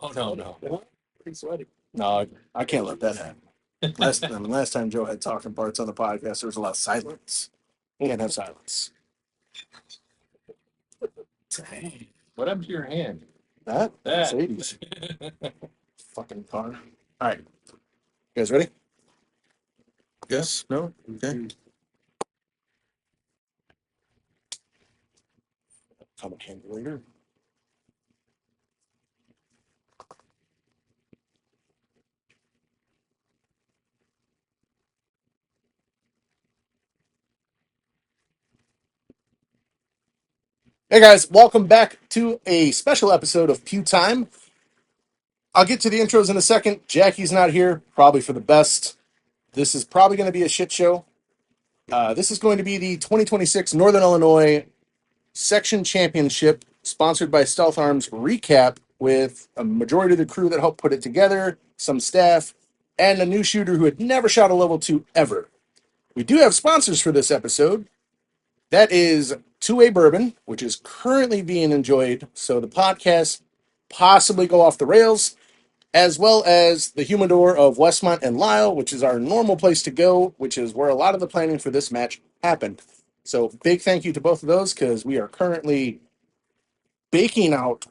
No. Pretty sweaty. No, I can't let that happen. Last time Joe had talking parts on the podcast, there was a lot of silence. Can't have silence. Dang. What happened to your hand? That That. Mercedes fucking car. All right, you guys ready? Yes. No. Okay. Comic hand later. Hey guys, welcome back to a special episode of Pew Time. I'll get to the intros in a second. Jackie's not here, probably for the best. This is probably going to be a shit show. This is going to be the 2026 Northern Illinois Section Championship, sponsored by Stealth Arms recap with a majority of the crew that helped put it together, some staff, and a new shooter who had never shot a level 2 ever. We do have sponsors for this episode. That is 2A Bourbon, which is currently being enjoyed, so the podcast possibly go off the rails, as well as the Humidor of Westmont and Lisle, which is our normal place to go, which is where a lot of the planning for this match happened. So big thank you to both of those, because we are currently baking out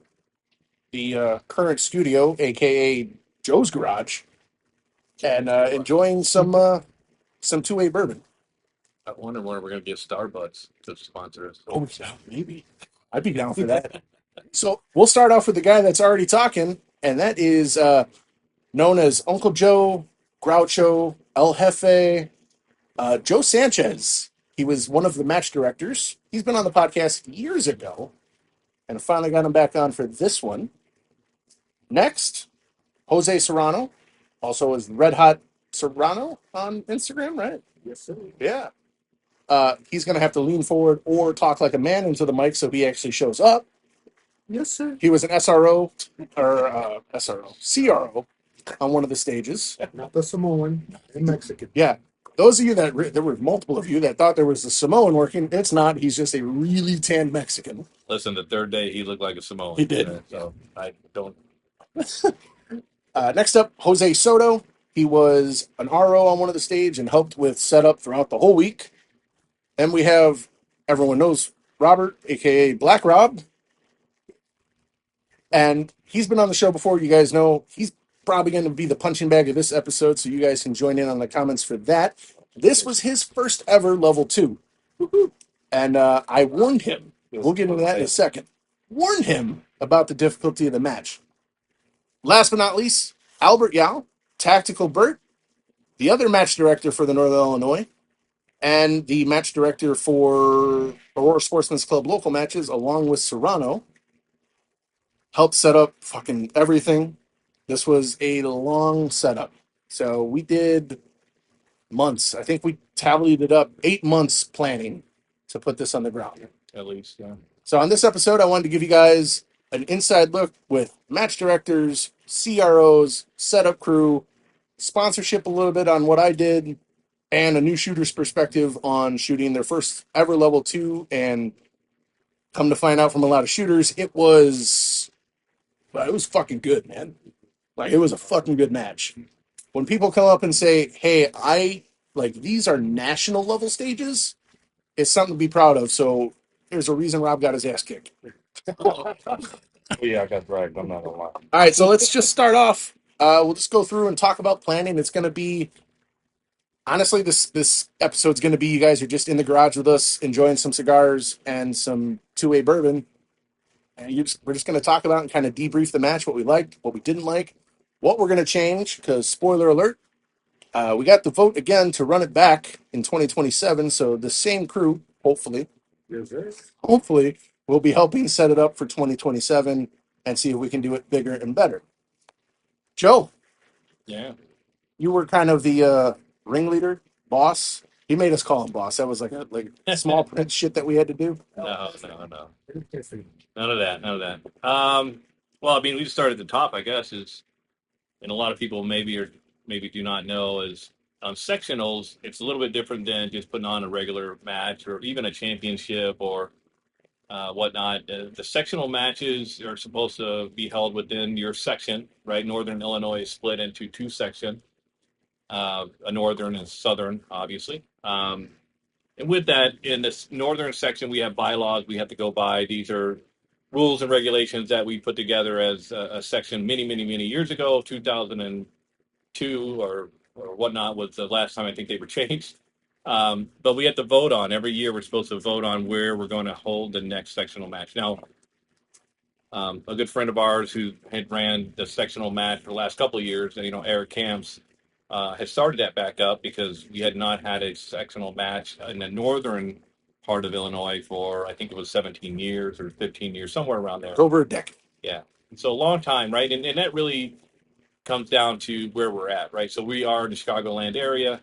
the current studio, aka Joe's Garage, and enjoying some 2A Bourbon. I wonder when we're going to get Starbucks to sponsor us. Oh, yeah, maybe. I'd be down for that. So we'll start off with the guy that's already talking, and that is known as Uncle Joe, Groucho, El Jefe, Joe Sanchez. He was one of the match directors. He's been on the podcast years ago, and I finally got him back on for this one. Next, Jose Serrano, also as Red Hot Serrano on Instagram, right? Yes, sir. Yeah. He's going to have to lean forward or talk like a man into the mic so he actually shows up. Yes, sir. He was an SRO or CRO on one of the stages. Not the Samoan and Mexican. Yeah. Those of you there were multiple of you that thought there was a Samoan working. It's not. He's just a really tanned Mexican. Listen, the third day he looked like a Samoan. He did. So I don't. Next up, Jose Soto. He was an RO on one of the stage and helped with setup throughout the whole week. Then we have, everyone knows, Robert, a.k.a. Black Rob. And he's been on the show before. You guys know he's probably going to be the punching bag of this episode, so you guys can join in on the comments for that. This was his first ever level 2. And I warned him. We'll get into that in a second. Warned him about the difficulty of the match. Last but not least, Albert Yao, Tactical Bert, the other match director for the Northern Illinois, and the match director for Aurora Sportsman's Club local matches, along with Serrano, helped set up fucking everything. This was a long setup. So we did months. I think we tallied it up, 8 months planning to put this on the ground. At least, yeah. So on this episode, I wanted to give you guys an inside look with match directors, CROs, setup crew, sponsorship a little bit on what I did, and a new shooter's perspective on shooting their first ever level 2. And come to find out from a lot of shooters, it was fucking good, man. Like, it was a fucking good match. When people come up and say, hey, these are national level stages, it's something to be proud of. So there's a reason Rob got his ass kicked. Yeah, I got dragged. I'm not going to lie. All right, so let's just start off. We'll just go through and talk about planning. It's going to be, honestly, this episode's going to be you guys are just in the garage with us, enjoying some cigars and some 2A bourbon. And we're just going to talk about and kind of debrief the match, what we liked, what we didn't like, what we're going to change, because spoiler alert, we got the vote again to run it back in 2027. So the same crew, hopefully, Yes, sir. will be helping set it up for 2027 and see if we can do it bigger and better. Joe, Yeah. you were kind of the ringleader, boss. He made us call him boss. That was like small print shit that we had to do. No. None of that. Well, I mean, we start at the top, I guess, and a lot of people maybe do not know is on sectionals, it's a little bit different than just putting on a regular match or even a championship or whatnot. The sectional matches are supposed to be held within your section, right? Northern Illinois is split into two sections, a northern and southern, obviously. And with that, in this northern section, we have bylaws we have to go by. These are rules and regulations that we put together as a section many, many, many years ago, 2002 or whatnot was the last time I think they were changed. But we have to vote on every year. We're supposed to vote on where we're going to hold the next sectional match. Now, a good friend of ours who had ran the sectional match for the last couple of years, Eric Camps, has started that back up because we had not had a sectional match in the northern part of Illinois for I think it was 17 years or 15 years, somewhere around there. It's over a decade. Yeah, so a long time, right? And that really comes down to where we're at, right? So we are in the Chicagoland area.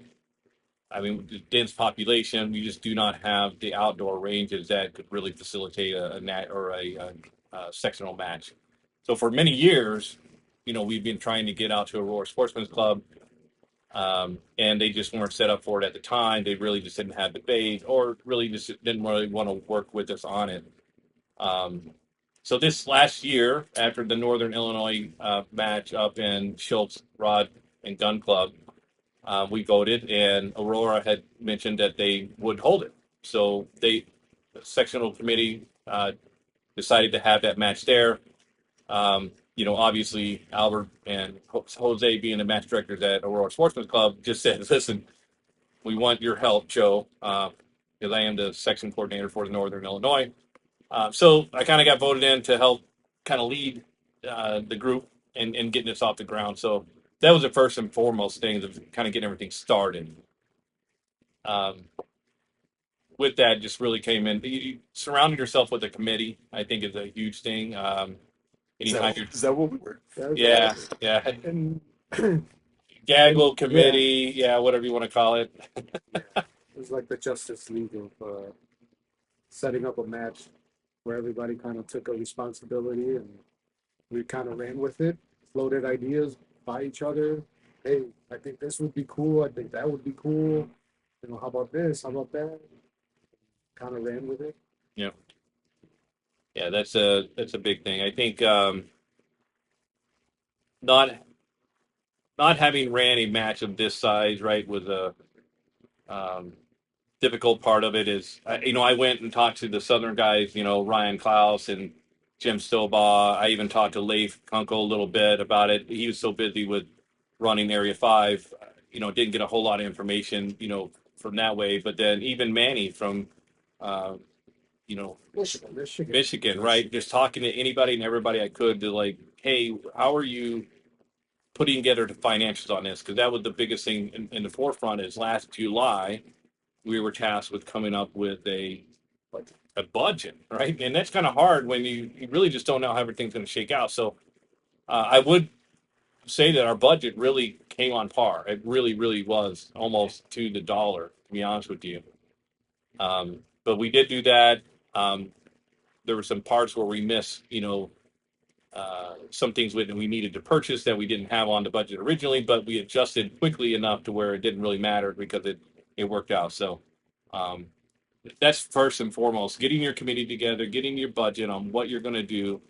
I mean, dense population. We just do not have the outdoor ranges that could really facilitate a nat or a sectional match. So for many years, we've been trying to get out to Aurora Sportsman's Club, and they just weren't set up for it at the time. They really just didn't have the base, or really just didn't really want to work with us on it. So this last year, after the Northern Illinois match up in Schultz Rod and Gun Club, we voted, and Aurora had mentioned that they would hold it. So the sectional committee decided to have that match there. Obviously Albert and Jose, being the match directors at Aurora Sportsman's Club, just said, "Listen, we want your help, Joe, because I am the section coordinator for the Northern Illinois." So I kind of got voted in to help kind of lead the group and getting this off the ground. So that was the first and foremost thing of kind of getting everything started. With that, just really came in. Surrounding yourself with a committee, I think, is a huge thing. Anytime Is that what we were? yeah, And gaggle committee, yeah, whatever you want to call it. it was like the Justice League of setting up a match where everybody kind of took a responsibility and we kind of ran with it, floated ideas by each other. Hey, I think this would be cool. I think that would be cool. How about this? How about that? Kind of ran with it. Yeah, yeah, that's a big thing. I think not not having ran a match of this size, right, was a difficult part of it. Is I went and talked to the Southern guys, Ryan Klaus and Jim Stilbaugh. I even talked to Leif Kunkel a little bit about it. He was so busy with running Area 5, didn't get a whole lot of information, from that way. But then even Manny from, Michigan, right? Just talking to anybody and everybody I could to like, hey, how are you putting together the financials on this? Because that was the biggest thing in the forefront is last July, we were tasked with coming up with a budget, right? And that's kind of hard when you really just don't know how everything's going to shake out. So I would say that our budget really came on par. It really, really was almost to the dollar, to be honest with you. But we did do that. There were some parts where we missed, some things we needed to purchase that we didn't have on the budget originally, but we adjusted quickly enough to where it didn't really matter because it worked out. So that's first and foremost. Getting your committee together, getting your budget on what you're going to do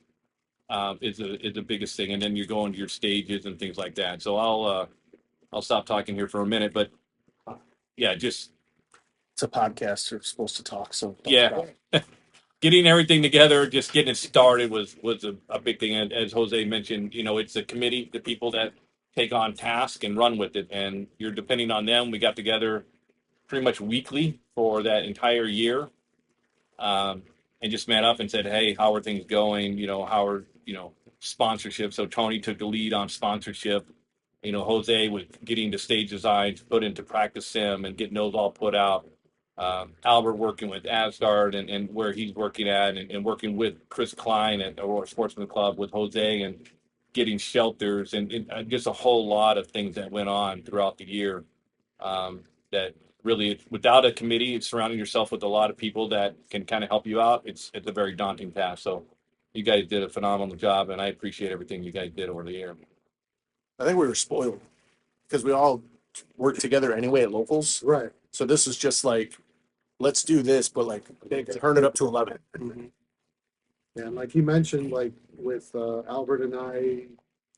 is the biggest thing, and then you're going to your stages and things like that. So I'll stop talking here for a minute, but yeah, just It's a podcast. You're supposed to talk. So yeah. Getting everything together, just getting it started was a big thing. And as Jose mentioned, it's a committee, the people that take on task and run with it, and you're depending on them. We got together pretty much weekly for that entire year, and just met up and said, hey, how are things going? How are, sponsorship. So Tony took the lead on sponsorship. Jose with getting the stage designs put into practice sim and getting those all put out. Albert working with Asgard and where he's working at, and working with Chris Klein at Aurora Sportsman Club with Jose and getting shelters and just a whole lot of things that went on throughout the year. That really, without a committee, surrounding yourself with a lot of people that can kind of help you out, it's a very daunting task. So you guys did a phenomenal job, and I appreciate everything you guys did over the year. I think we were spoiled because we all worked together anyway at locals. Right. So this is just like, let's do this, but like turn it up to 11. Mhm. And like he mentioned, like with Albert and I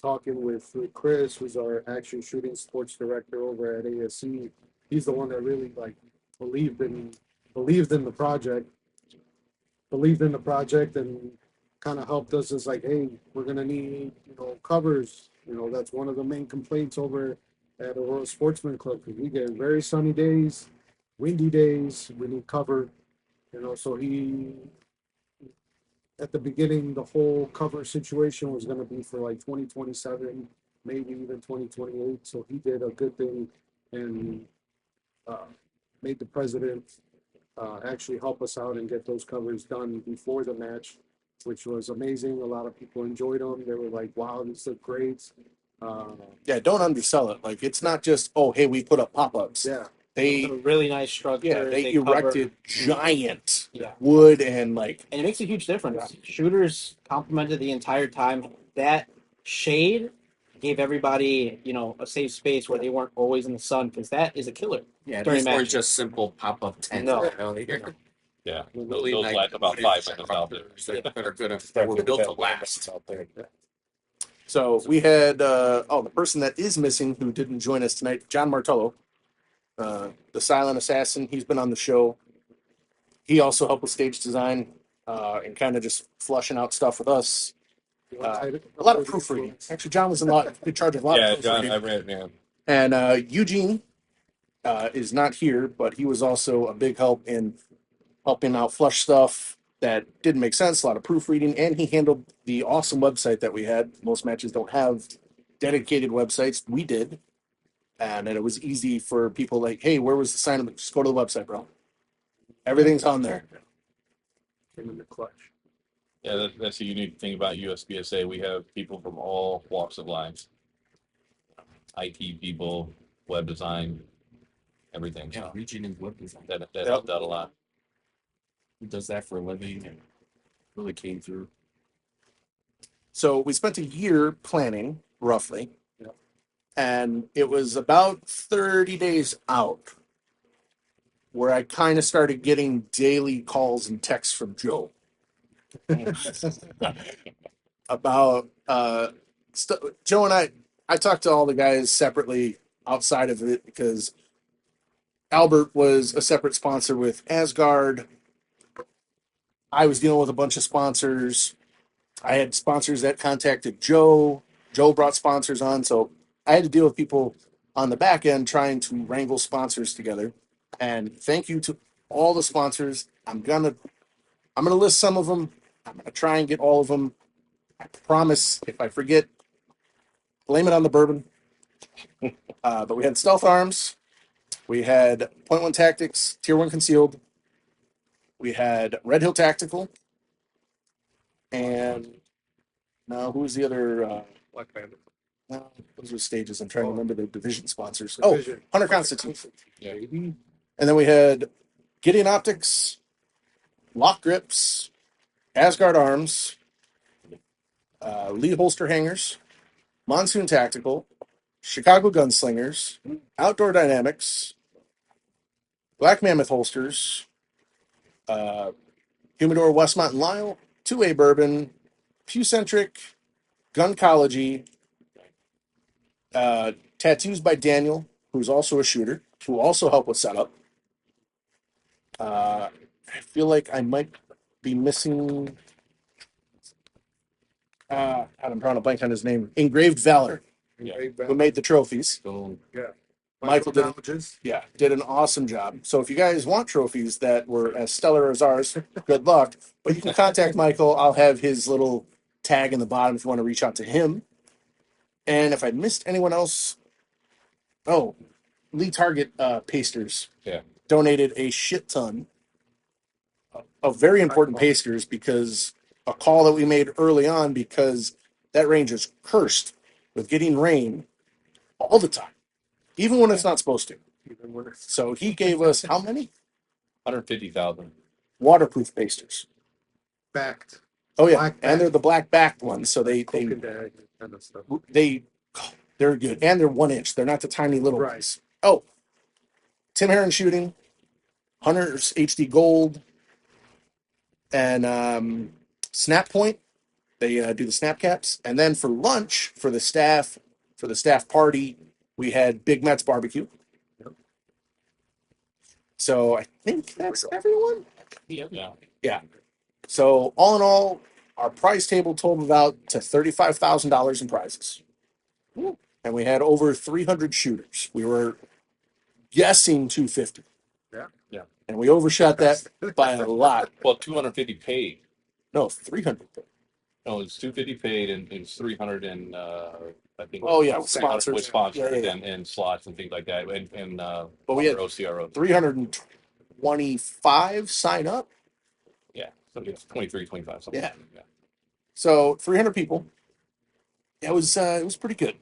talking with Chris, who's our action shooting sports director over at ASC, he's the one that really like believed in believed in the project, believed in the project, and kind of helped us. Is like, hey, we're gonna need covers. That's one of the main complaints over at Aurora Sportsman Club because we get very sunny days, windy days. We need cover. So he at the beginning, the whole cover situation was going to be for like 2027, maybe even 2028. So he did a good thing and uh, made the president actually help us out and get those covers done before the match, which was amazing. A lot of people enjoyed them. They were like, wow, these look great. Uh, Yeah, don't undersell it. Like it's not just, oh, hey, we put up pop-ups. yeah. They a really nice structure. they cover- erected giant Yeah. wood and like and it makes a huge difference. Shooters complimented the entire time. That shade gave everybody, a safe space where they weren't always in the sun because that is a killer. Yeah, during these weren't matches. just simple pop-up tents. No. Yeah, Really those nice last about wooden 5 minutes out there. structures that are gonna that were built to last. out there. So we had the person that is missing who didn't join us tonight, John Martello, the silent assassin. He's been on the show. He also helped with stage design and kind of just flushing out stuff with us. A lot of proofreading. Actually, John was in charge of a lot Yeah, of John, proofreading. I read, yeah. And Eugene is not here, but he was also a big help in helping out flush stuff that didn't make sense, a lot of proofreading, and he handled the awesome website that we had. Most matches don't have dedicated websites. We did. And it was easy for people like, hey, where was the sign up? Just go to the website, bro. Everything's on there. Came in the clutch. Yeah, that's the unique thing about USPSA. We have people from all walks of life. IT people, web design, everything. Yeah, Eugene is web design. That helped out a lot. He does that for a living and really came through. So we spent a year planning, roughly. Yep. And it was about 30 days out where I kind of started getting daily calls and texts from Joe about Joe and I talked to all the guys separately outside of it because Albert was a separate sponsor with Asgard. I was dealing with a bunch of sponsors. I had sponsors that contacted Joe. Joe brought sponsors on, so I had to deal with people on the back end trying to wrangle sponsors together. And thank you to all the sponsors. I'm gonna list some of them. I'm gonna try and get all of them. I promise. If I forget, blame it on the bourbon. But we had Stealth Arms. We had Point One Tactics, Tier One Concealed. We had Red Hill Tactical. And now who's the other? Black Panther. No, those are stages. I'm trying to remember the division sponsors. Division. Oh, Hunter Constitute. Yeah. Maybe. And then we had Gideon Optics, Lock Grips, Asgard Arms, Lee Holster Hangers, Monsoon Tactical, Chicago Gunslingers, Outdoor Dynamics, Black Mammoth Holsters, Humidor Westmont and Lyle, 2A Bourbon, Pewcentric, Guncology, Tattoos by Daniel, who's also a shooter, who also helped with setup. I feel like I might be missing. I'm drawing a blank on his name. Engraved Valor, who made the trophies. So Michael did, Challenges. did an awesome job. So if you guys want trophies that were as stellar as ours, good luck. But you can contact Michael. I'll have his little tag in the bottom if you want to reach out to him. And if I missed anyone else, Lee Target Pasters donated a shit ton of very important pasters because a call that we made early on because that range is cursed with getting rain all the time, even when it's not supposed to. Even when it's So he gave us how many 150,000. waterproof pasters? backed. Oh yeah, Black and back. they're the black backed ones, so Coke and dag kind of stuff. they're good, and they're 1 inch. They're not the tiny little Right. ones. Oh, Tim Heron Shooting, Hunter's HD Gold, and snap point. They do the snap caps, and then for lunch for the staff party, we had Big Matt's barbecue. So I think that's everyone. Yeah. Yeah. So all in all, our prize table totaled out to $35,000 in prizes, and we had over 300 shooters. We were guessing 250. Yeah. And we overshot that by a lot. Well, 250 paid. No, 300. No, it's 250 paid and it's 300 and I think. Oh yeah, 300 sponsors. with sponsors Yeah. and slots and things like that, and But we had OCRO. 325 sign up. Yeah, so it's 23, 25, something. Yeah. Like that. So 300 people. It was pretty good.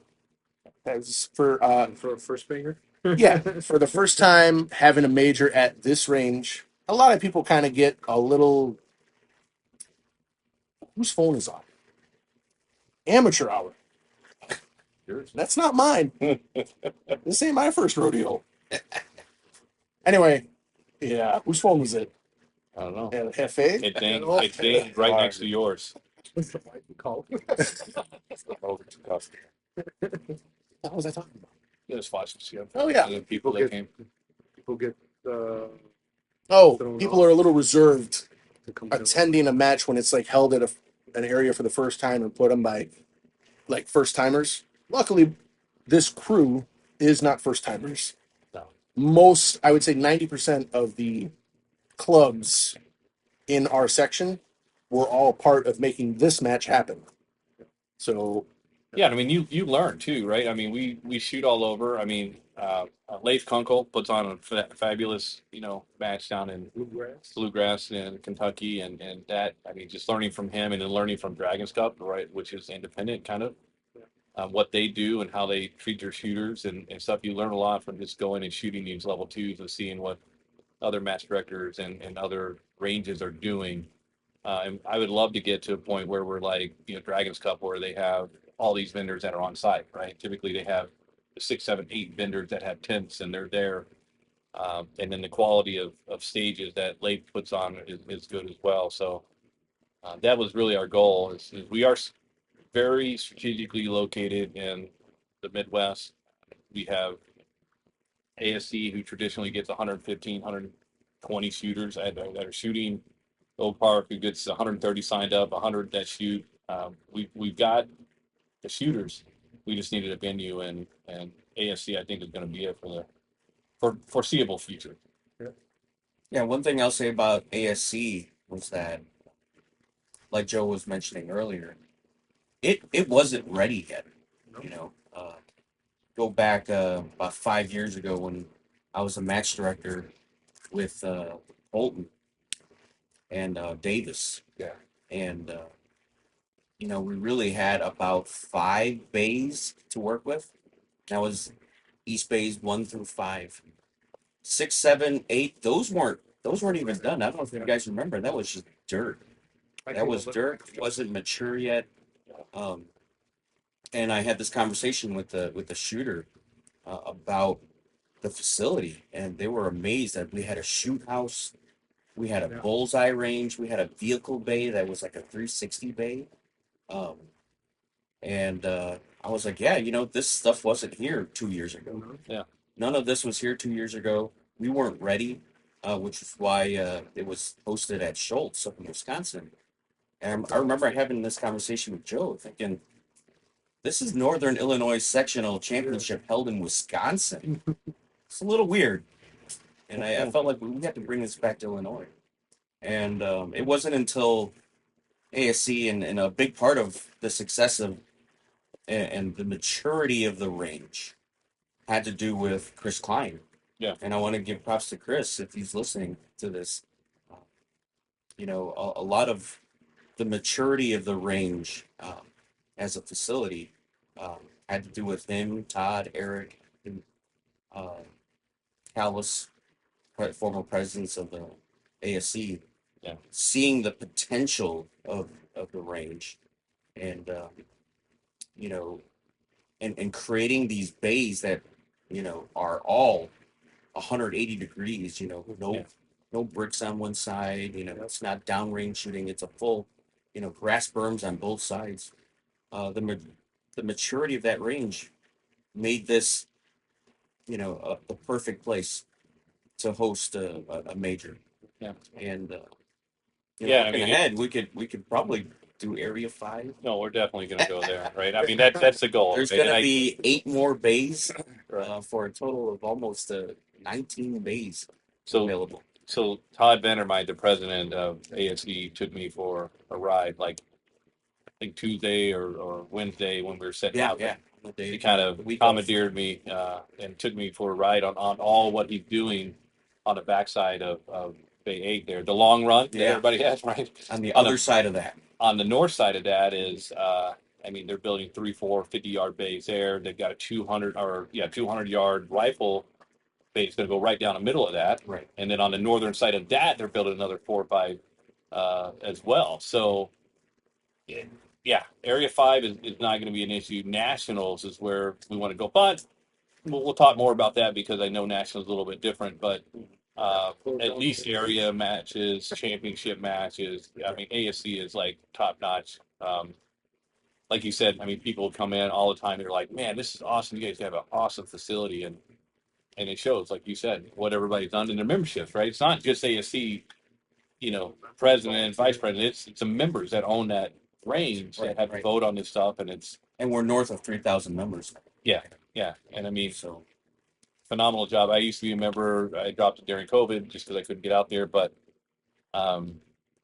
That was for For a first finger. yeah, for the first time having a major at this range. A lot of people kind of get a little. Whose phone is on? Amateur hour. Yours? That's not mine. This ain't my first rodeo. Anyway, yeah, whose phone was it? I don't know. Hefe? It dinged right next to yours. Call. What was I talking about? It was flashes, yeah. Oh yeah. And then people that came. People get Oh, Thrown people off. are a little reserved to come to. attending a match when it's like held at an area for the first time and put them by like first timers. Luckily, this crew is not first timers. No. Most, I would say 90% of the clubs in our section were all part of making this match happen. So Yeah, I mean, you learn too, right? I mean, we shoot all over. I mean, Leif Kunkel puts on a fabulous, match down in Bluegrass in Kentucky, and that, I mean, just learning from him and then learning from Dragons Cup, right, which is independent kind of, what they do and how they treat their shooters and stuff. You learn a lot from just going and shooting these level twos and seeing what other match directors and other ranges are doing. And I would love to get to a point where we're like, Dragons Cup, where they have all these vendors that are on site, right? Typically, they have the 6, 7, 8 vendors that have tents and they're there. And then the quality of stages that Leif puts on is good as well. So that was really our goal. Is we are very strategically located in the Midwest. We have ASC, who traditionally gets 115, 120 shooters that are shooting. Oak Park, who gets 130 signed up, 100 that shoot. We've got the shooters. We just needed a venue, and ASC, I think, is going to be it for foreseeable future. Yeah, one thing I'll say about ASC was that, like Joe was mentioning earlier, it wasn't ready yet. You know, go back about 5 years ago when I was a match director with Bolton and Davis. Yeah. And we really had about 5 bays to work with. That was East Bays 1 through 5. 6, 7, 8. Those weren't even done. I don't know if you guys remember. That was just dirt. That was dirt. It wasn't mature yet. And I had this conversation with the shooter about the facility, and they were amazed that we had a shoot house, we had a bullseye range, we had a vehicle bay that was like a 360 bay. And I was like, yeah, this stuff wasn't here 2 years ago. Yeah. None of this was here 2 years ago. We weren't ready, which is why it was hosted at Schultz up in Wisconsin. And I remember having this conversation with Joe, thinking, this is Northern Illinois Sectional Championship held in Wisconsin. It's a little weird. And I felt like we had to bring this back to Illinois. And it wasn't until ASC and a big part of the success of and the maturity of the range had to do with Chris Klein. Yeah. And I want to give props to Chris if he's listening to this. A lot of the maturity of the range as a facility had to do with him, Todd, Eric, and Callis, former presidents of the ASC, seeing the potential of the range, and and creating these bays that are all 180 degrees. No bricks on one side. It's not downrange shooting. It's a full grass berms on both sides. The maturity of that range made this, the perfect place to host a major. Yeah. And Yeah, looking ahead, we could probably do Area 5. No, we're definitely going to go there, right? I mean, that's the goal. There's right? going And to be 8 more bays Right. for a total of almost 19 bays So, available. so Todd Vandermeid, the president of ASE, took me for a ride, like I think Tuesday or Wednesday when we were setting Yeah, out. yeah. He kind of week off. commandeered me and took me for a ride on all what he's doing on the backside of Bay 8 there. The long run that Yeah. everybody has, right? On the On other side of that. On the north side of that is, I mean, they're building 3, 4, 50-yard bays there. They've got a 200-yard rifle bay. It's going to go right down the middle of that. Right. And then on the northern side of that, they're building another 4 or 5 as well. So, yeah, Area 5 is not going to be an issue. Nationals is where we want to go. But we'll talk more about that because I know Nationals is a little bit different. But at least area matches, championship matches. I mean, ASC is like top notch. Like you said, I mean, people come in all the time. They're like, "Man, this is awesome! You guys have an awesome facility," and it shows, like you said, what everybody's done in their memberships, right? It's not just ASC, president, vice president. It's the members that own that range that have to vote on this stuff, and And we're north of 3,000 members. yeah, and I mean, So phenomenal job. I used to be a member. I dropped it during COVID just because I couldn't get out there, but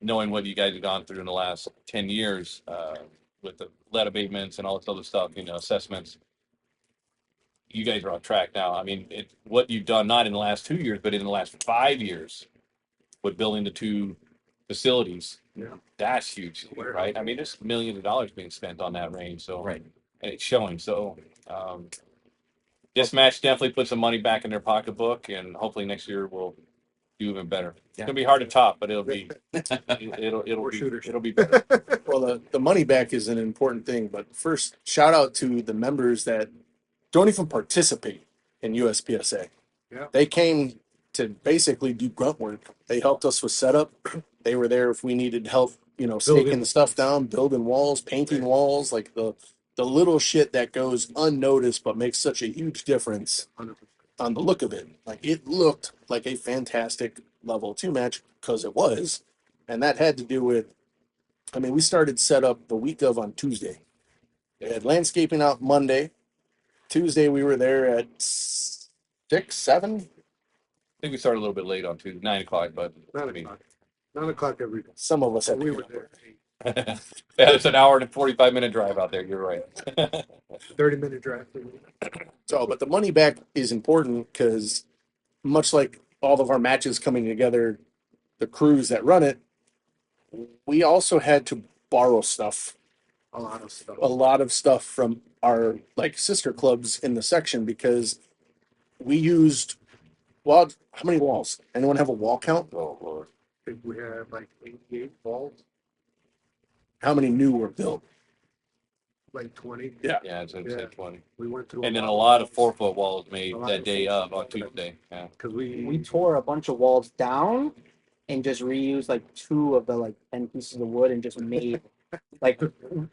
knowing what you guys have gone through in the last 10 years with the lead abatements and all this other stuff, assessments, you guys are on track now. I mean, what you've done not in the last 2 years, but in the last 5 years with building the 2 facilities. Yeah. That's huge, right? I mean, there's millions of dollars being spent on that range, so right. and it's showing. So this match definitely puts some money back in their pocketbook, and hopefully next year we'll do even better. It's gonna be hard to top, but it'll be it'll be better. Well, the money back is an important thing, but first, shout out to the members that don't even participate in USPSA. Yeah. They came to basically do grunt work. They helped us with setup. They were there if we needed help, staking the stuff down, building walls, painting walls, like the little shit that goes unnoticed but makes such a huge difference 100%. on the look of it. Like it looked like a fantastic level 2 match because it was. And that had to do with, I mean, we started setup the week of on Tuesday. We had landscaping out Monday. Tuesday we were there at 6, 7. I think we started a little bit late on Tuesday, 9 o'clock, but 9 o'clock every day. Some of us had We to were get there. yeah, it's an hour and 45-minute drive out there. You're right. 30-minute drive. So, but the money back is important because much like all of our matches coming together, the crews that run it, we also had to borrow stuff, A lot of stuff. a lot of stuff from our like sister clubs in the section because we used, well, how many walls? Anyone have a wall count? Oh Lord. I think we had like 88 balls, How many new were built? like 20. Yeah. Yeah, it's Yeah. 20. We went through And then a lot of 4-foot walls made that day of on Tuesday. Yeah. because We tore a bunch of walls down and just reused like 2 of the like 10 pieces of wood and just made like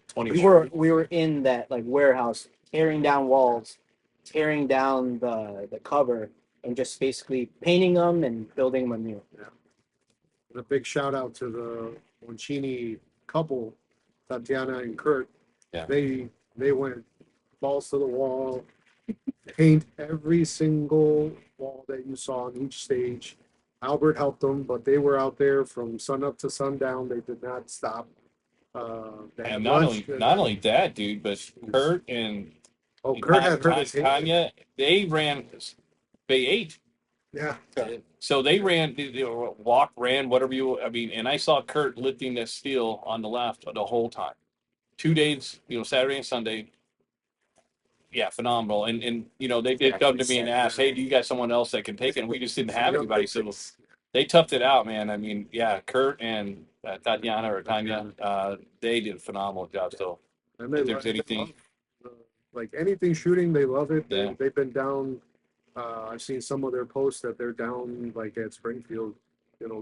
20 we were in that like warehouse tearing down walls, tearing down the cover, and just basically painting them and building them anew. a big shout out to the Moncini couple, Tatiana and Kurt. Yeah. They went balls to the wall, paint every single wall that you saw on each stage. Albert helped them, but they were out there from sun up to sundown. They did not stop. They had And not lunch. only that, dude, but Kurt and Kurt had hurt his hand. Tanya, they ran Bay 8. Yeah. So they ran, ran, whatever I mean, and I saw Kurt lifting that steel on the left the whole time. 2 days, Saturday and Sunday. Yeah, phenomenal. And they did come to me and ask, hey, do you got someone else that can take it? And we just didn't have anybody. So they toughed it out, man. I mean, yeah, Kurt and Tatiana or Tanya, they did a phenomenal job. So And if there's anything, like anything shooting, they love it. Yeah. They've been down. I've seen some of their posts that they're down like at Springfield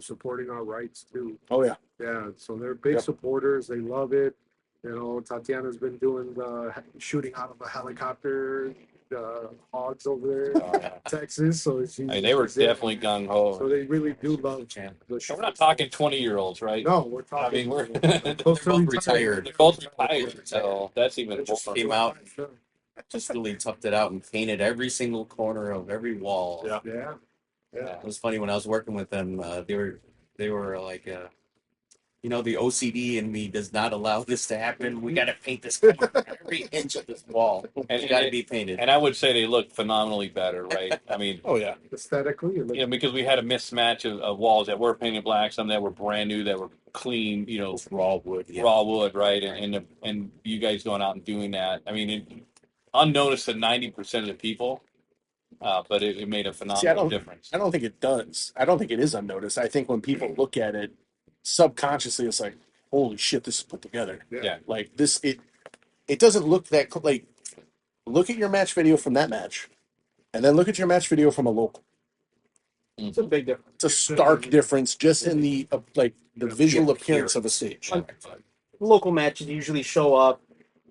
supporting our rights too. Oh yeah. Yeah, so they're big Yep. supporters. They love it. Tatiana's been doing the shooting out of a helicopter, hogs over there in Texas. So I mean, they were she's in. definitely gung ho. So they really do love the We're not talking 20-year-olds, right? No, we're I talking. mean, we're close to both retired. retired. they're both retired, so that's even Just more. came out, just really toughed it out and painted every single corner of every wall. Yeah. Yeah. Yeah. It was funny when I was working with them. They were like, the OCD in me does not allow this to happen. We got to paint this corner, every inch of this wall. And- It's got to and- be painted. And I would say they look phenomenally better, right? I mean, Oh yeah. Aesthetically, it looks because we had a mismatch of walls that were painted black, some that were brand new, that were clean, It's raw wood. Yeah. raw wood, right? And you guys going out and doing that. I mean, unnoticed to 90% of the people, but it made a phenomenal difference. I don't think it does. I don't think it is unnoticed. I think when people look at it subconsciously, it's like, holy shit, this is put together. Yeah. Like this, it doesn't look that like. Look at your match video from that match, and then look at your match video from a local. It's a big difference. It's a stark difference just in the the visual appearance of a stage. Local matches usually show up.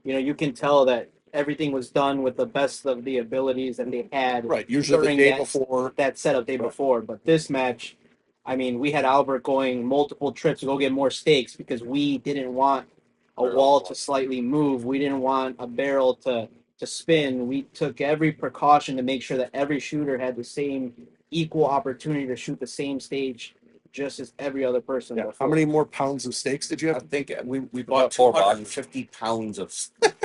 You can tell that everything was done with the best of the abilities that they had. Right. Usually the during day that- before. that setup day before. But this match, I mean, we had Albert going multiple trips to go get more steaks because we didn't want a wall to slightly move. We didn't want a barrel to spin. We took every precaution to make sure that every shooter had the same equal opportunity to shoot the same stage just as every other person. Yeah. How before. many more pounds of steaks did you I have? think we About bought 4 250 pounds of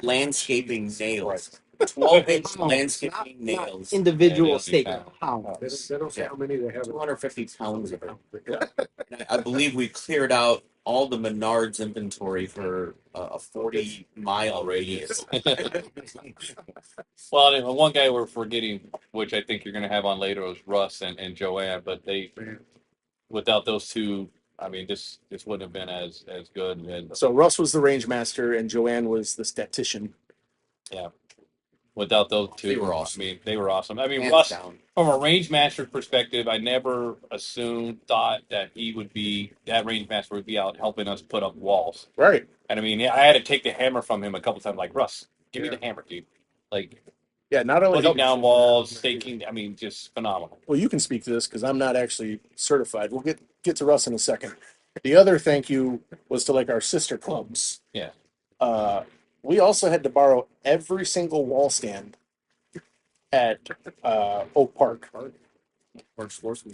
landscaping nails. 12-inch landscaping nails. Individual Yeah, steak yeah. pounds. they don't say how many they have. 250 pounds of it. And I believe we cleared out all the Menards inventory for a 40-mile radius. Well, and one guy we're forgetting, which I think you're going to have on later, was Russ and Joanne. But without those two, I mean, this wouldn't have been as good. And So Russ was the range master, and Joanne was the statistician. without those two, They were awesome. I mean, they were awesome. I mean, Hands Russ, down. from a range master perspective, I never thought that that range master would be out helping us put up walls. Right. And I mean, I had to take the hammer from him a couple times. Like, Russ, give me the hammer, dude. Like, Yeah. Not only putting down walls, staking. I mean, just phenomenal. Well, you can speak to this because I'm not actually certified. We'll get to Russ in a second. The other thank you was to our sister clubs. Yeah. We also had to borrow every single wall stand at Oak Park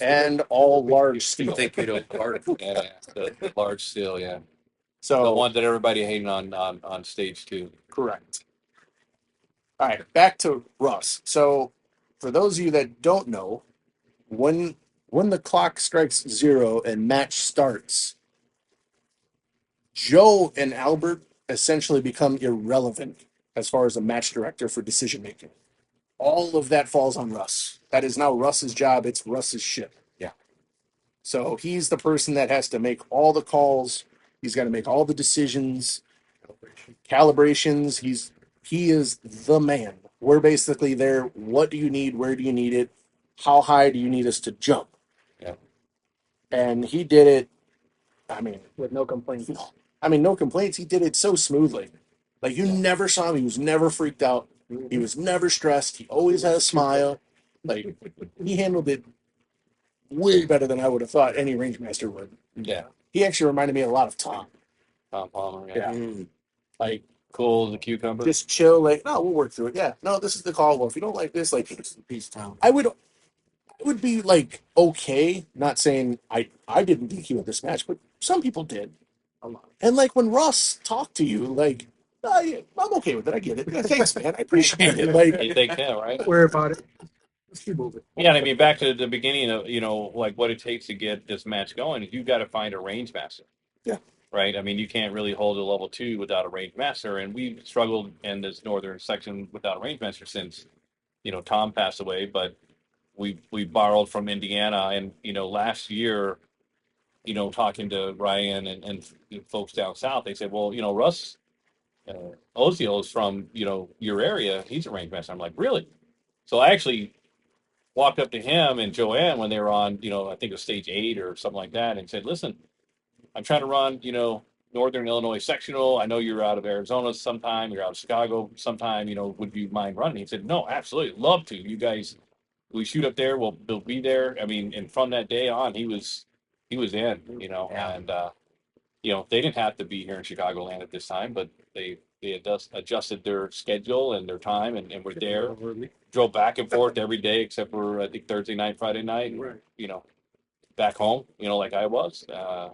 and all large steel. Thank you to Bart. Yeah, the large steel, yeah. The So ones that everybody hating on stage two. correct. All right, back to Russ. So for those of you that don't know, when the clock strikes 0 and match starts, Joe and Albert essentially become irrelevant as far as a match director for decision making. All of that falls on Russ. That is now Russ's job. It's Russ's ship. Yeah. So he's the person that has to make all the calls. He's got to make all the decisions, calibrations. He is the man. We're basically there. What do you need? Where do you need it? How high do you need us to jump? Yeah. And he did it. I mean, With no complaints. no complaints. He did it so smoothly. Like you never saw him. He was never freaked out. He was never stressed. He always had a smile. Like he handled it way better than I would have thought any range master would. Yeah. He actually reminded me a lot of Tom. Tom Palmer, Yeah. Mm. Like Cool as a cucumber. just chill. Like no, we'll work through it. Yeah. No, this is the call. Well, if you don't like this, like Peace town. I would be like okay. Not saying I didn't DQ at this match, but some people did. A lot. And like when Russ talked to you, like yeah, I'm okay with it. I get it. Yeah, thanks, man. I appreciate it. Like You think yeah, right? Don't worry about it. Let's keep moving. Yeah, I mean, back to the beginning of like what it takes to get this match going. You got to find a range master. Yeah. Right. I mean, you can't really hold a level 2 without a range master, and we've struggled in this northern section without a range master since Tom passed away. But we borrowed from Indiana, and last year, talking to Ryan and folks down south, they said, well, Russ Ozio is from your area. He's a range master. I'm like, really? So I actually walked up to him and Joanne when they were on, I think it was stage 8 or something like that, and said, "Listen, I'm trying to run, Northern Illinois sectional. I know you're out of Arizona sometime. You're out of Chicago sometime. Would you mind running?" He said, "No, absolutely, love to. You guys, we shoot up there. We'll be there." I mean, and from that day on, he was in, Yeah. and they didn't have to be here in Chicagoland at this time, but they adjusted their schedule and their time, and were there. Drove back and forth every day except for I think Thursday night, Friday night, Right. back home, like I was.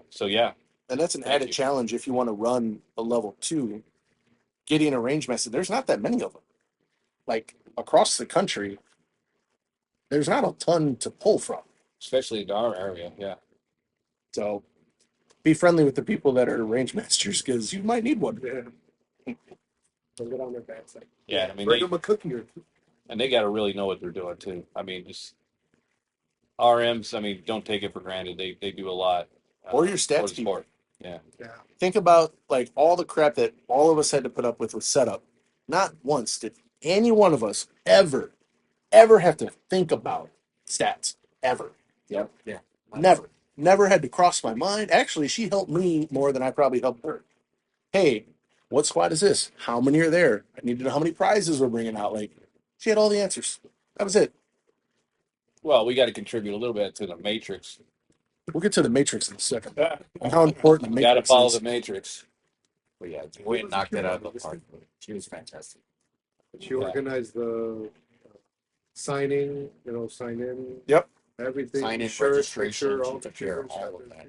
So yeah, And that's an Thank added you. challenge if you want to run a level 2. Getting a range message, there's not that many of them. Like across the country, there's not a ton to pull from. Especially in our area. Yeah. So be friendly with the people that are range masters because you might need one. Yeah. Don't get on their bad side. Yeah. I mean, Bring them a cookie or two. they got to really know what they're doing too. I mean, just RMs. I mean, don't take it for granted. They do a lot. Or your for stats the people. sport. Yeah. Yeah. Think about like all the crap that all of us had to put up with setup. Not once did any one of us ever have to think about stats. Ever. Yep. Yeah. Never had to cross my mind. Actually, she helped me more than I probably helped her. Hey, what squad is this? How many are there? I need to know how many prizes we're bringing out. Like, she had all the answers. That was it. Well, we got to contribute a little bit to the matrix. We'll get to the Matrix in a second. And how important the Got to Matrix follow is. the matrix. But yeah, Joanne knocked that out of the park. She was fantastic. She organized the signing, sign in. Yep. Everything. Sign in, shirts, make registration, sure she all the took care of shirts all got of their-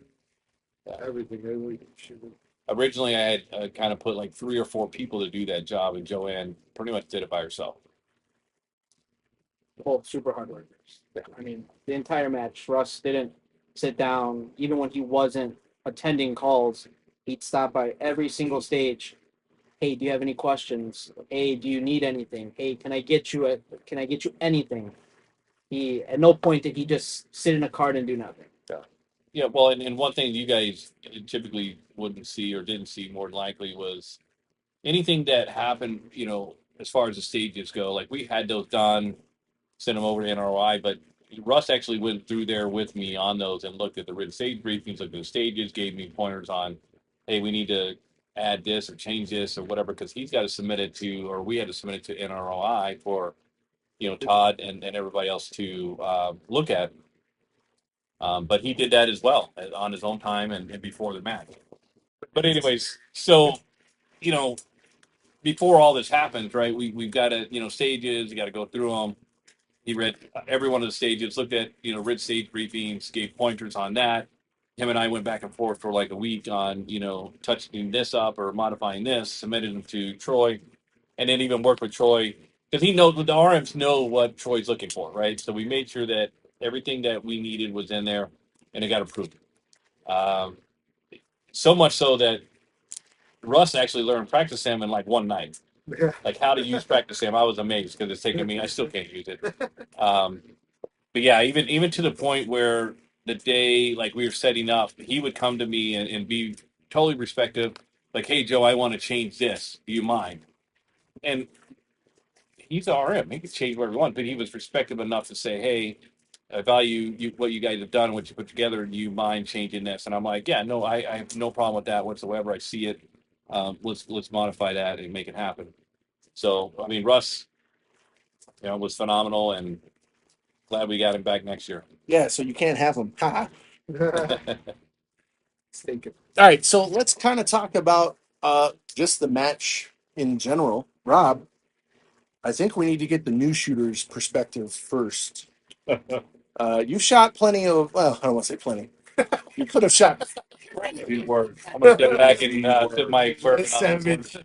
Yeah. Everything. She would Originally, I had kind of put like 3 or 4 people to do that job, and Joanne pretty much did it by herself. Both super hard workers. I mean, the entire match, Russ didn't sit down, even when he wasn't attending calls. He'd stop by every single stage. Hey, do you have any questions? Hey, do you need anything? Hey, can I get you anything? He at no point did he just sit in a cart and do nothing. Yeah, well, and one thing you guys typically wouldn't see or didn't see more than likely was anything that happened, as far as the stages go. Like we had those done, sent them over to NROI, but Russ actually went through there with me on those and looked at the written stage briefings, looked at the stages, gave me pointers on, hey, we need to add this or change this or whatever, because he's got to submit it to, or we had to submit it to NROI for, Todd and everybody else to look at. But he did that as well on his own time and before the match. But anyways, so you know, before all this happens, right? We've got to stages. You got to go through them. He read every one of the stages, looked at read stage briefings, gave pointers on that. Him and I went back and forth for like a week on touching this up or modifying this. Submitted them to Troy, and then even worked with Troy because he knows the RMs know what Troy's looking for, right? So we made sure that everything that we needed was in there, and it got approved. Um, so much so that Russ actually learned practice Sam in like one night, yeah. like how to use practice Sam. I was amazed because it's taken me. I still can't use it. Um, but yeah, even to the point where the day like we were setting up, he would come to me and be totally respectful. Like, hey Joe, I want to change this. Do you mind? And he's an RM. He can change whatever he wants, but he was respectful enough to say, hey, I value what you guys have done, what you put together. Do you mind changing this? And I'm like, yeah, no, I have no problem with that whatsoever. I see it. Let's modify that and make it happen. So I mean, Russ, was phenomenal, and glad we got him back next year. Yeah, so you can't have them. Ha. Stinking. All right, so let's kind of talk about just the match in general. Rob, I think we need to get the new shooter's perspective first. You shot plenty of, well, I don't want to say plenty. You could have shot. These words. I'm gonna step back and put my bourbon on. Savage.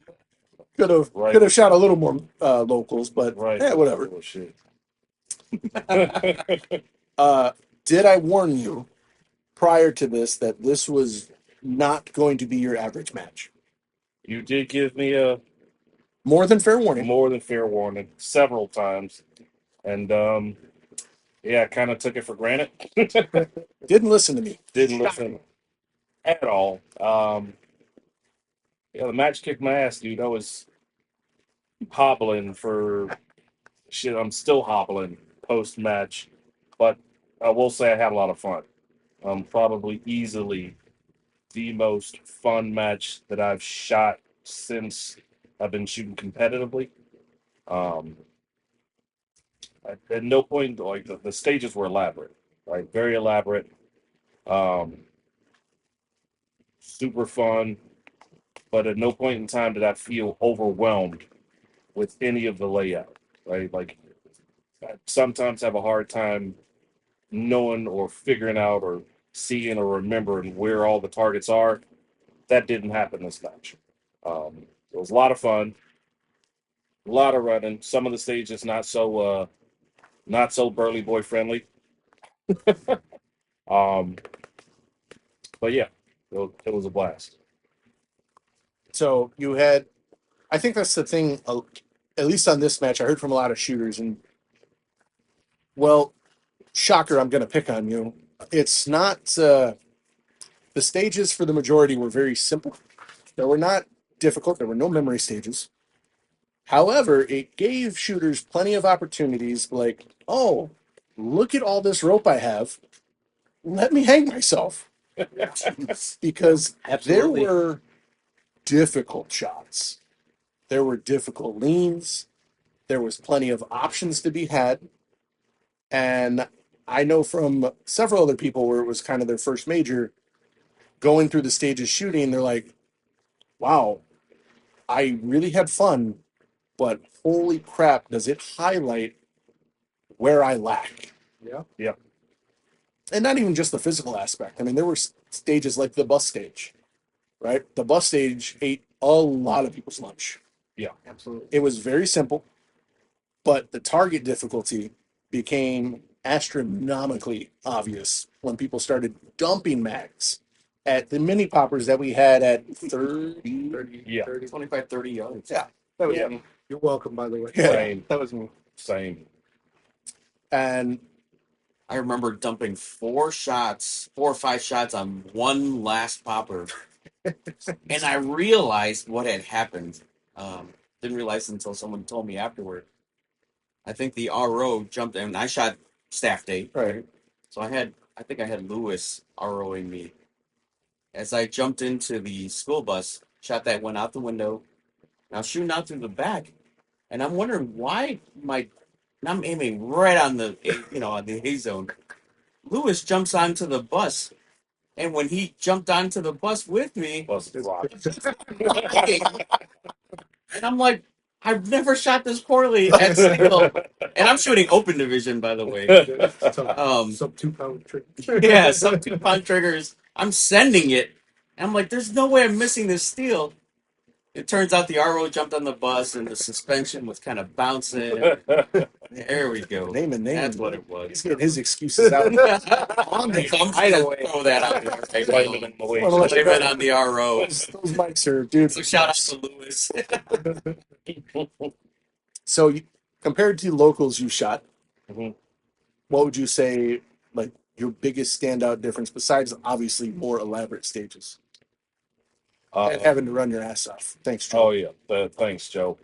Could have Right. could have shot a little more locals, but Right. whatever. Oh, shit. Did I warn you prior to this that this was not going to be your average match? You did give me a More than fair warning. more than fair warning several times. And yeah, I kind of took it for granted. Didn't listen to me. Didn't listen at all. Yeah, the match kicked my ass, dude. I was hobbling for shit. I'm still hobbling post match. but I will say I had a lot of fun. Probably easily the most fun match that I've shot since I've been shooting competitively. Um, at no point, like the stages were elaborate, right? Very elaborate, um, super fun. But at no point in time did I feel overwhelmed with any of the layout, right? Like I sometimes have a hard time knowing or figuring out or seeing or remembering where all the targets are. That didn't happen this match. It was a lot of fun, a lot of running. Some of the stages not so burly boy friendly. Um, but yeah, it was a blast. So you had, I think that's the thing, at least on this match, I heard from a lot of shooters, and well, shocker, I'm going to pick on you. It's not, the stages for the majority were very simple. They were not difficult. There were no memory stages. However, it gave shooters plenty of opportunities like, oh, look at all this rope I have. Let me hang myself. Because Absolutely. there were difficult shots. There were difficult leans. There was plenty of options to be had. And I know from several other people where it was kind of their first major, going through the stages shooting, they're like, wow, I really had fun, but holy crap, does it highlight where I lack? Yeah. Yeah. And not even just the physical aspect. I mean, there were stages like the bus stage, right? The bus stage ate a lot of people's lunch. Absolutely. It was very simple, but the target difficulty became astronomically obvious when people started dumping mags at the mini poppers that we had at 30. 30, Yeah. 30. 25, 30 yards. Yeah. That was Yeah. me. You're welcome, by the way. Yeah. Same, That was me. same. And I remember dumping 4 or 5 shots on one last popper, and I realized what had happened. Didn't realize until someone told me afterward. I think the RO jumped, and I shot staff day. right. So I think I had Lewis ROing me. As I jumped into the school bus, shot that went out the window. And I was shooting out through the back, and I'm wondering why and I'm aiming right on on the A zone. Lewis jumps onto the bus, and when he jumped onto the bus with me, Was rock. and I'm like, I've never shot this poorly at single, and I'm shooting open division, by the way. Sub 2 pound trick. Yeah, some 2 pound triggers. I'm sending it. And I'm like, there's no way I'm missing this steal. It turns out the RO jumped on the bus and the suspension was kind of bouncing. There we go. Name and name. That's what it was. He's getting his excuses out. I'm just gonna throw that out there right Blame now. it on the Well, way. Blame it on the RO. Those mics are, dude. So shout out to Lewis. So compared to locals you shot, Mhm. what would you say, like, your biggest standout difference besides obviously more elaborate stages and having to run your ass off? Thanks, Joe. Oh yeah, thanks, Joe.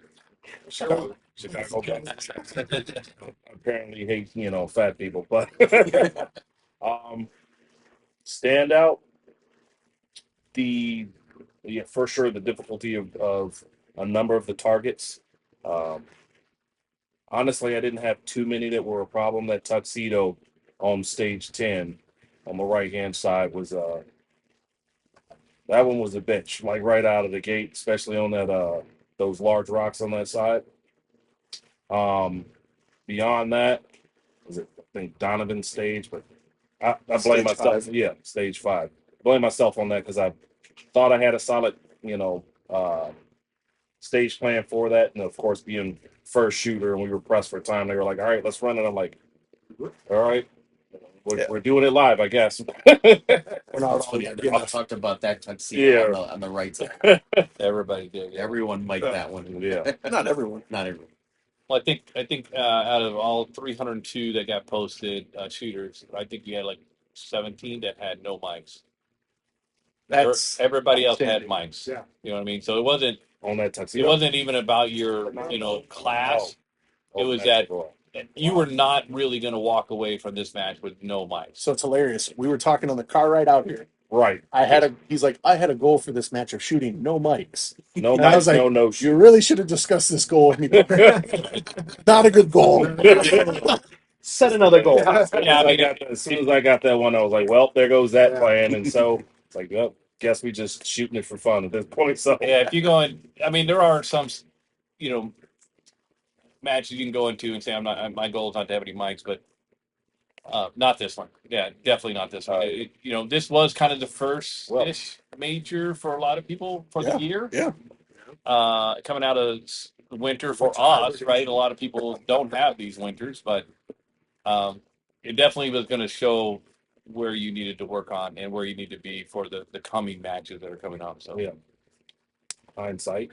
Chicago guys apparently hate fat people, but stand out for sure the difficulty of a number of the targets. Honestly, I didn't have too many that were a problem. That tuxedo on stage 10 on the right hand side was that one was a bitch, like right out of the gate, especially on that those large rocks on that side. Beyond that, was it I think Donovan's stage, but I blame Stage myself. 5. Yeah, stage 5. Blame myself on that because I thought I had a solid, stage plan for that, and of course, being first shooter, and we were pressed for time. They were like, "All right, let's run it." I'm like, "All right, we're doing it live, I guess." We're not That's all funny. yet. I talked about that tuxedo Yeah. on the right side. Everybody did. Yeah. Everyone mic'd that one. Yeah. Not everyone. Not everyone. Well, I think out of all 302 that got posted shooters, I think you had like 17 that had no mics. That's Everybody else had outstanding. mics. Yeah. You know what I mean? So it wasn't On that tuxedo. even about your class. It was that you were not really going to walk away from this match with no mics. So it's hilarious. We were talking on the car ride out here. Right. He's like, I had a goal for this match of shooting no mics. No And I was mics, like, no you shoot. really should have discussed this goal with me. Not a good goal. Set another goal. Yeah, I mean, As soon as I got that one, I was like, well, there goes that Yeah. plan. And so it's like, well, guess we just shooting it for fun at this point. So yeah, if you go in, I mean, there are some, you know, matches you can go into and say, my goal is not to have any mics, but not this one. Yeah, definitely not this one. You know, this was kind of the first-ish major for a lot of people for the year. Yeah. Coming out of winter for us, right? A lot of people don't have these winters, but it definitely was going to show where you needed to work on and where you need to be for the coming matches that are coming up. So yeah, hindsight.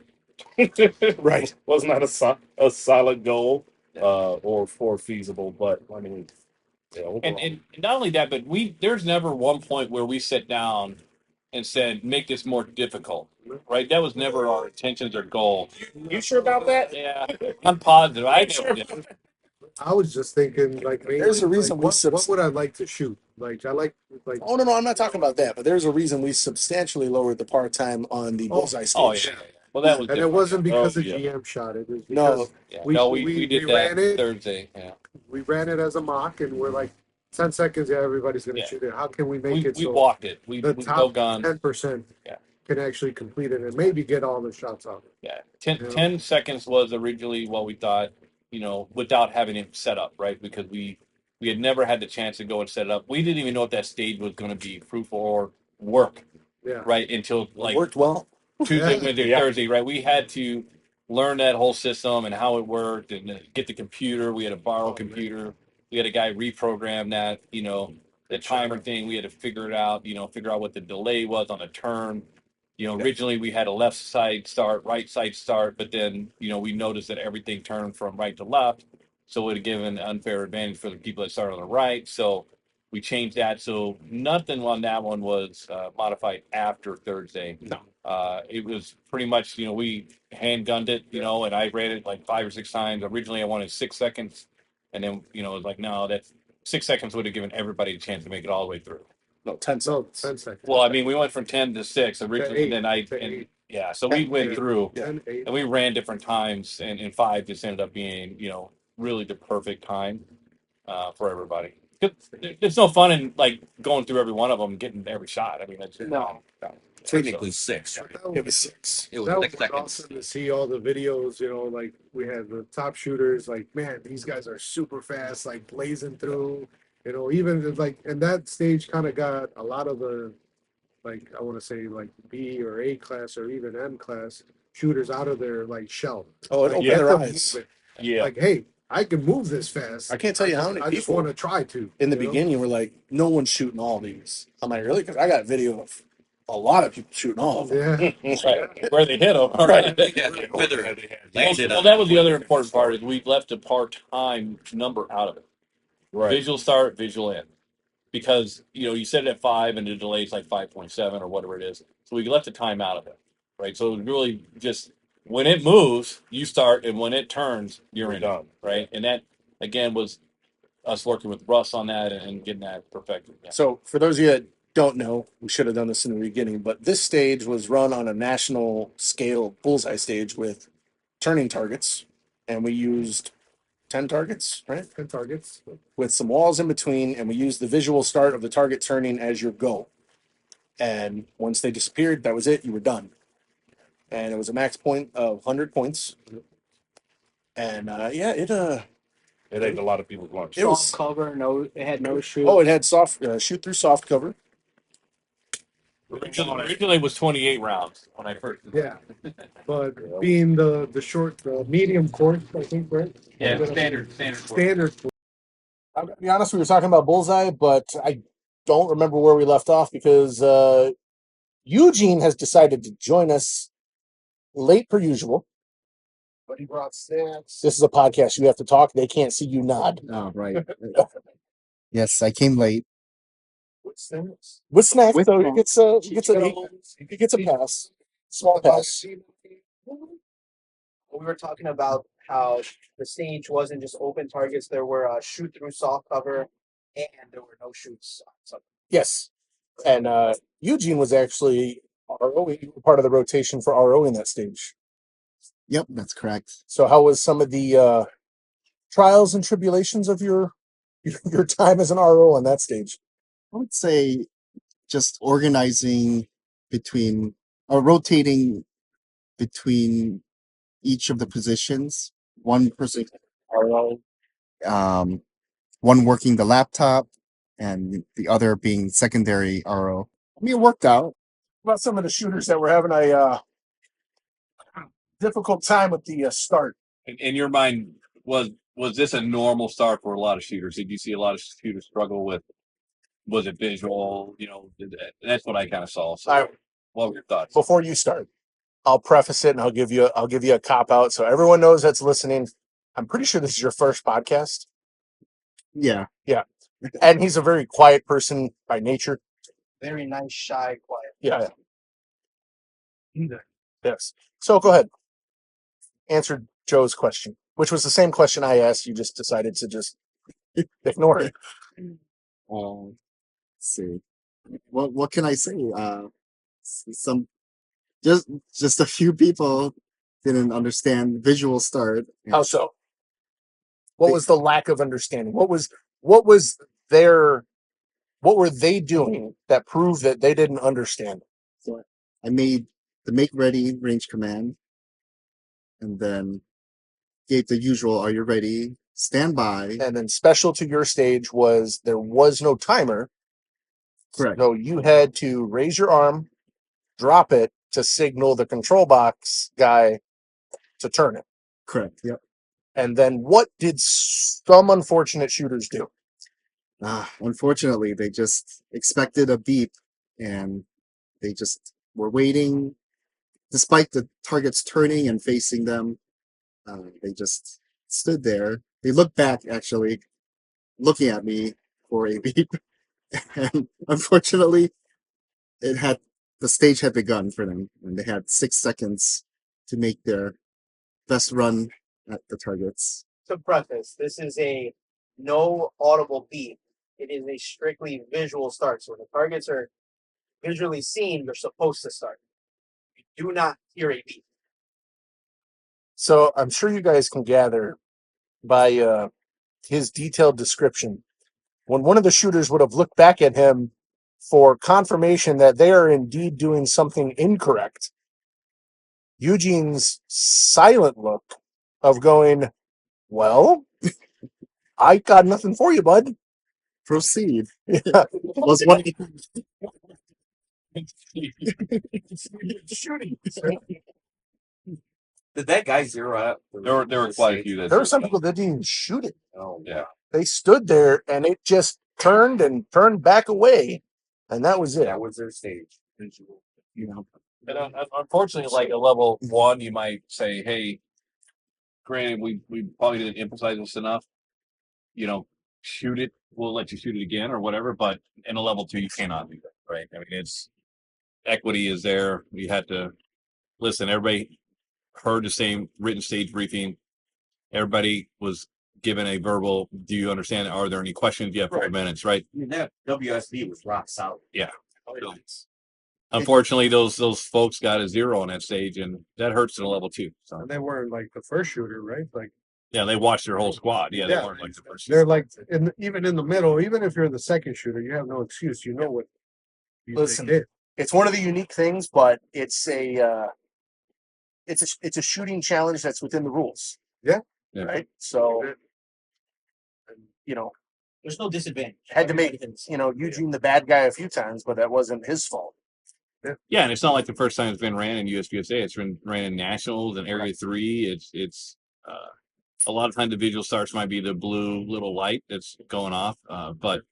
Right. Was not a solid goal or feasible, but I mean, yeah, and not only that, but there's never one point where we sit down and said make this more difficult, right? That was never our intentions or goal. you sure about that? Yeah, I'm positive. I never did. I was just thinking, like, mainly, There's a reason like, we what would I like to shoot? Like, I like, Oh no, I'm not talking about that. But there's a reason we substantially lowered the part time on the bullseye stage. Oh yeah. Well, that was and it different. wasn't because Oh, the yeah. GM shot it. It was No. because Yeah. we- No, we did we that ran it. Thursday. Yeah. we ran it as a mock, and we're like, 10 seconds, yeah, everybody's going to Yeah. shoot it. How can we make it We so walked it. We the no top guns. 10% Yeah. can actually complete it and maybe get all the shots off? Yeah. Yeah. 10 seconds was originally what we thought, you know, without having it set up, right? Because we had never had the chance to go and set it up. We didn't even know if that stage was going to be fruitful or work, Yeah. right? Until It like worked well. Tuesday, Yeah. Wednesday, Yeah. Thursday, right? We had to learn that whole system and how it worked and get the computer. We had to borrow a computer. We had a guy reprogram that, you know, the timer thing. We had to figure it out, you know, figure out what the delay was on a turn. You know, originally we had a left side start, right side start, but then, you know, we noticed that everything turned from right to left. So it would have given an unfair advantage for the people that started on the right. So we changed that. So nothing on that one was modified after Thursday. No. It was pretty much, you know, we handgunned it, you know, and I ran it like 5 or 6 times. Originally, I wanted 6 seconds, and then, you know, it was like, no, that's 6 seconds would have given everybody a chance to make it all the way through. No, 10 No, seconds. 10 seconds. Well, I mean, we went from 10 to 6 originally, and then To and eight. yeah, so we went 10, through, 10, 8. and we ran different times, and 5 just ended up being, you know, really the perfect time for everybody. 'Cause It's no fun in like going through every one of them, getting every shot. I mean, that's No. Technically 6. It was 6. It was That was 6 seconds. awesome to see all the videos, you know, like we had the top shooters, like, man, these guys are super fast, like blazing through, you know, even like, and that stage kind of got a lot of the, like, I want to say like B or A class or even M class shooters out of their like shell. Oh, it Like, opened get their them eyes. moving. Yeah. Like, hey, I can move this fast. I can't tell you how many I just people want to try to. in the you know? beginning were like, no one's shooting all these. I'm like, really? Because I got video of a lot of people shooting all of them. Yeah. right, where they hit them. All right. Yeah, whether landed Well, on that it was the or- other important part is we left the part-time number out of it. Right. Visual start, visual end. Because, you know, you set it at 5 and the delay is like 5.7 or whatever it is. So we left the time out of it, right? So it was really just when it moves, you start, and when it turns, you're You're in done. it, right? And that, again, was us working with Russ on that and getting that perfected. Yeah. So, for those of you that don't know, we should have done this in the beginning, but this stage was run on a national scale bullseye stage with turning targets, and we used 10 targets, right? 10 targets. With some walls in between, and we used the visual start of the target turning as your go. And once they disappeared, that was it. You were done. And it was a max point of 100 points. And yeah, It ate a lot of people's lunch. It was- Soft cover, no, it had no shoot. it had soft shoot through soft cover. Originally it was 28 rounds when I first. Yeah. But being the short, the medium course, I think, right? Yeah, standard. Standard. I'm gonna be honest, we were talking about bullseye, but I don't remember where we left off because Eugene has decided to join us late per usual. But he brought snacks. This is a podcast. You have to talk. They can't see you nod. Oh, right. Yes, I came late. With snacks. With snacks, With though, snacks. he gets a pass. Small pass. we were talking about how the stage wasn't just open targets. There were shoot through soft cover, and there were no shoots. So Yes. And Eugene was actually RO, part of the rotation for RO in that stage. Yep, that's correct. So how was some of the trials and tribulations of your time as an RO on that stage? I would say just organizing between or rotating between each of the positions. One person RO, one working the laptop, and the other being secondary RO. I mean, it worked out. About some of the shooters that were having a difficult time with the start. In your mind, was this a normal start for a lot of shooters? Did you see a lot of shooters struggle with? Was it visual? That's what I kind of saw. So, what were your thoughts? Before you start, I'll preface it and I'll give you a cop out so everyone knows that's listening. I'm pretty sure this is your first podcast. Yeah. Yeah. And he's a very quiet person by nature. very nice, shy, quiet. Yeah. Yes. So go ahead. Answer Joe's question, which was the same question I asked. You just decided to just ignore it. Let's see. What can I say? Some just a few people didn't understand visual start. How so? What was the lack of understanding? What was their what were they doing that proved that they didn't understand? So I made the make ready range command, and then gave the usual "Are you ready? Stand by." And then special to your stage was there was no timer. Correct. So you had to raise your arm, drop it to signal the control box guy to turn it. Correct. Yep. And then what did some unfortunate shooters do? Unfortunately, they just expected a beep, and they just were waiting. Despite the targets turning and facing them, they just stood there. They looked back, actually, looking at me for a beep. And unfortunately, the stage had begun for them, and they had 6 seconds to make their best run at the targets. To preface, this is a no audible beep. It is a strictly visual start. So when the targets are visually seen, they're supposed to start. You do not hear a beep. So I'm sure you guys can gather by his detailed description. When one of the shooters would have looked back at him for confirmation that they are indeed doing something incorrect, Eugene's silent look of going, well, I got nothing for you, bud. Proceed. Yeah. Was one Shooting. Did that guy zero out? There were quite a few that There were some people that didn't even shoot it. Oh Yeah. They stood there and it just turned back away, and that was it. that was their stage. Visual. you know, And unfortunately, like a level one, you might say, "Hey, granted, we probably didn't emphasize this enough. Shoot it. We'll let you shoot it again or whatever." But in a level two, you cannot do that, right? I mean, it's equity is there. You had to listen. Everybody heard the same written stage briefing. Everybody was given a verbal. Do you understand? Are there any questions? You have 4 minutes, right? I mean, that WSB was rock solid. Yeah. Unfortunately, those folks got a zero on that stage, and that hurts in a level two. So And they weren't like the first shooter, right? Like yeah, they watched their whole squad. Yeah, they Yeah. weren't like the first. they're like even in the middle, even if you're the second shooter, you have no excuse. You know what Listen, they did. it's one of the unique things, but it's a shooting challenge that's within the rules. Yeah. Yeah. Right. So There's no disadvantage. had to make Everybody Eugene the bad guy a few times, but that wasn't his fault. Yeah, and it's not like the first time it's been ran in USPSA. It's been ran in nationals and Area 3. It's a lot of times the visual starts might be the blue little light that's going off, but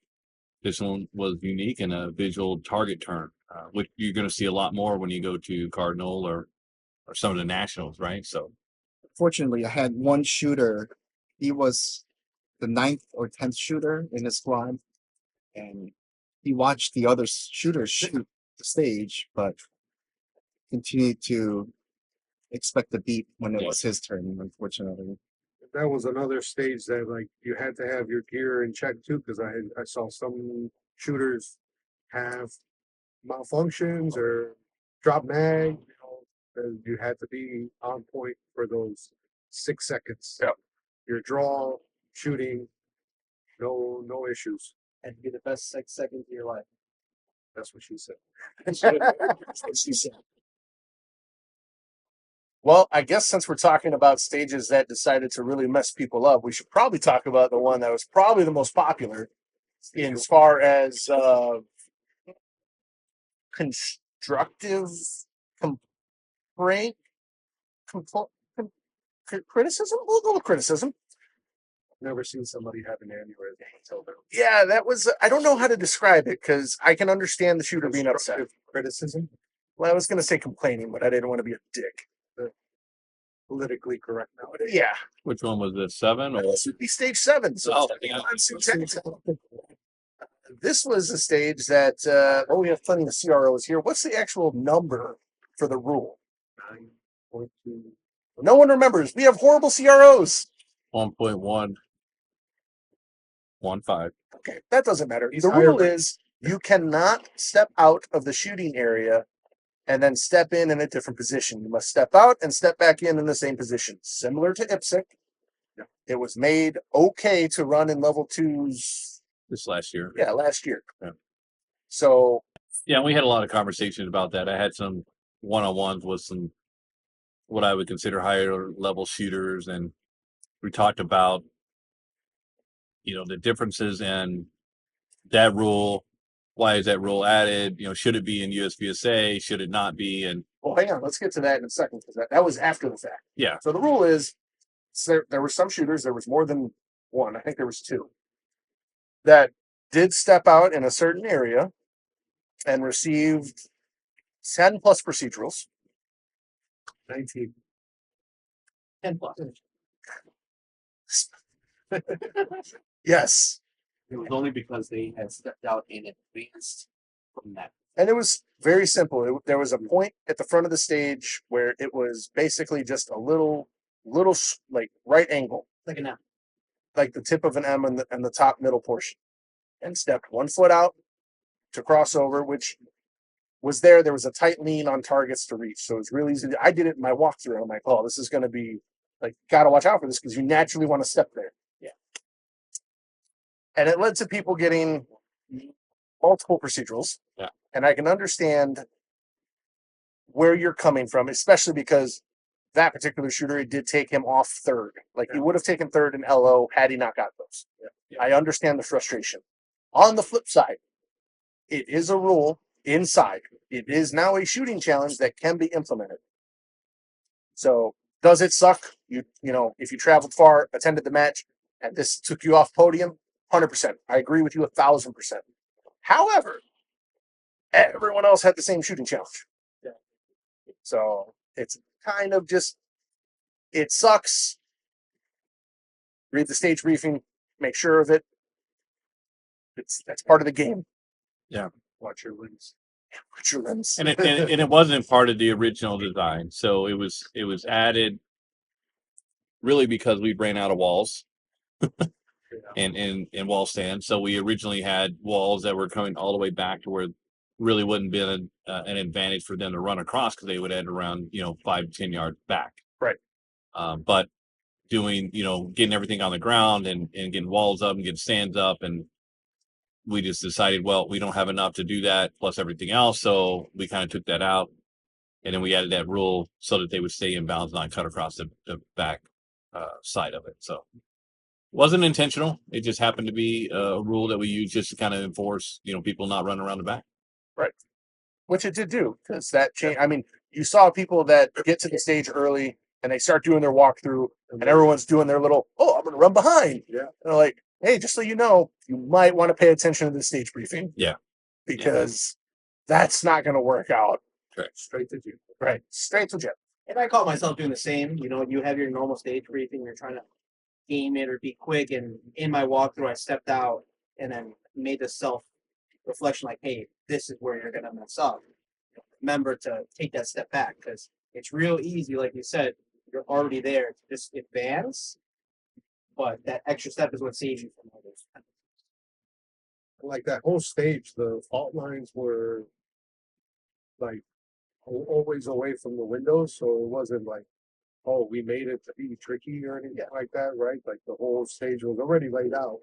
this one was unique and a visual target turn, which you're going to see a lot more when you go to Cardinal or some of the nationals, right? So fortunately, I had one shooter. He was the 9th or 10th shooter in the squad, and he watched the other shooters shoot the stage, but continued to expect the beep when it was his turn, unfortunately. That was another stage that like you had to have your gear in check too, because I saw some shooters have malfunctions or drop mag. And you had to be on point for those 6 seconds. Yep. Your draw, shooting, no issues. And be the best 6 seconds of your life. That's what she said. That's what she said. Well, I guess since we're talking about stages that decided to really mess people up, we should probably talk about the one that was probably the most popular in as far as constructive complaint, criticism. We'll go with criticism. Never seen somebody have an aneurysm until then. Yeah, that was. I don't know how to describe it because I can understand the shooter being upset. Criticism, Well, I was going to say complaining, but I didn't want to be a dick. politically correct nowadays. Yeah, Which one was this? 7 or? this would be stage 7. So Oh, yeah. this was a stage that. We have plenty of CROs here. What's the actual number for the rule? 9.2. No one remembers. We have horrible CROs. 1.115. Okay, that doesn't matter. He's The higher rule ranked. is you cannot step out of the shooting area and then step in a different position. You must step out and step back in the same position. Similar to IPSC, it was made okay to run in level 2s. This last year. Yeah, last year. Yeah. So Yeah, we had a lot of conversations about that. I had some one-on-ones with some what I would consider higher level shooters, and we talked about the differences in that rule. Why is that rule added? Should it be in USPSA? Should it not be? And well, hang on. Let's get to that in a second because that was after the fact. yeah, So the rule is there were some shooters. There was more than one. I think there was 2 that did step out in a certain area and received 10 plus procedurals. 19. 10 plus. Yes. It was only because they had stepped out in advance from that. And it was very simple. There was a point at the front of the stage where it was basically just a little like right angle, Like an M. like the tip of an M and the top middle portion, and stepped 1 foot out to cross over, which was there. There was a tight lean on targets to reach, so it was really easy. I did it in my walkthrough. I'm like, oh, this is going to be like, got to watch out for this because you naturally want to step there. Yeah. And it led to people getting multiple procedurals. Yeah. And I can understand where you're coming from, especially because that particular shooter, it did take him off 3rd. Like he would have taken 3rd in LO had he not got those. Yeah. I understand the frustration. On the flip side, it is a rule inside. It is now a shooting challenge that can be implemented. So does it suck? If you traveled far, attended the match, and this took you off podium, 100%. I agree with you 1,000%. However, everyone else had the same shooting challenge. Yeah. So it's kind of just, it sucks. Read the stage briefing, make sure of it. That's part of the game. Yeah. Watch your limbs. Watch your limbs. and it wasn't part of the original design, so it was added really because we ran out of walls and wall stands. So we originally had walls that were coming all the way back to where really wouldn't be an advantage for them to run across because they would end around 5 to 10 yards back. Right. But doing getting everything on the ground and getting walls up and getting stands up, and we just decided, well, we don't have enough to do that plus everything else, so we kind of took that out, and then we added that rule so that they would stay in bounds, not cut across the back side of it. So wasn't intentional. It just happened to be a rule that we use just to kind of enforce, people not running around the back. Right. Which it did do, because that change. I mean, you saw people that get to the stage early and they start doing their walkthrough, and everyone's doing their little, I'm going to run behind. Yeah. And they're like, hey, just so you know, you might want to pay attention to the stage briefing. Yeah. Because that's not going to work out. Correct. Straight to you. Right. Straight to jet. And I caught myself doing the same. You have your normal stage briefing, you're trying to game it or be quick. And in my walkthrough, I stepped out and then made the self reflection like, hey, this is where you're going to mess up. Remember to take that step back because it's real easy, like you said, you're already there to just advance, but that extra step is what saves you from others. Like that whole stage, the fault lines were like always away from the windows, so it wasn't like, oh, we made it to be tricky or anything like that, right? Like the whole stage was already laid out,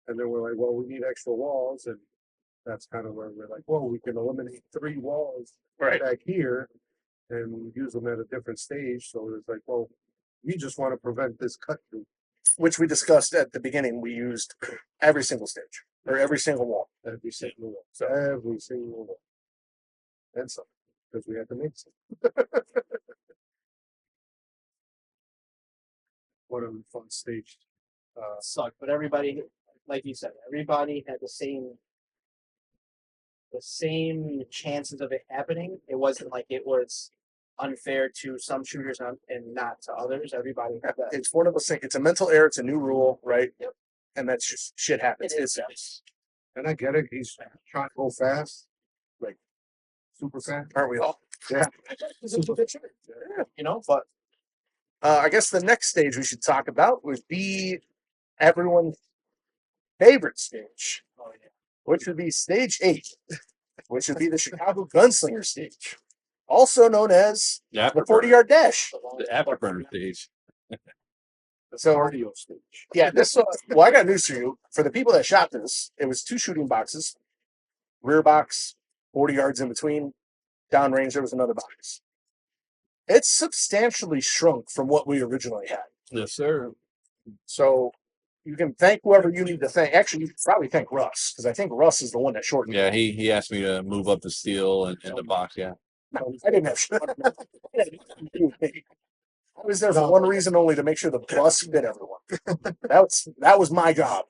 and then we're like, well, we need extra walls, and that's kind of where we're like, well, we can eliminate 3 walls back here and use them at a different stage. So it's like, well, we just want to prevent this cut through. Which we discussed at the beginning. We used every single stage or every single wall. Every single wall. So every single wall. And some, because we had to make some. What a fun stage. Sucked, but everybody, like you said, everybody had the same chances of it happening. It wasn't like it was unfair to some shooters and not to others. Everybody had that. It's one of those things. It's a mental error. It's a new rule, right? Yep. And that's just shit happens. It is. And I get it. He's trying to go fast, like super fast. Aren't we all? Yeah. You know, but I guess the next stage we should talk about would be everyone's favorite stage, which would be stage 8, which would be the Chicago Gunslinger stage, also known as the 40-yard dash. The afterburner stage. So, Cardio stage. yeah, this. Well, I got news for you. For the people that shot this, it was 2 shooting boxes, rear box, 40 yards in between. Downrange, there was another box. It's substantially shrunk from what we originally had. Yes, sir. So you can thank whoever you need to thank. Actually, you can probably thank Russ, because I think Russ is the one that shortened it. Yeah, he asked me to move up the steel and the box. Yeah. No, I didn't have shit. I was there for one reason only, to make sure the bus fit everyone. That was my job.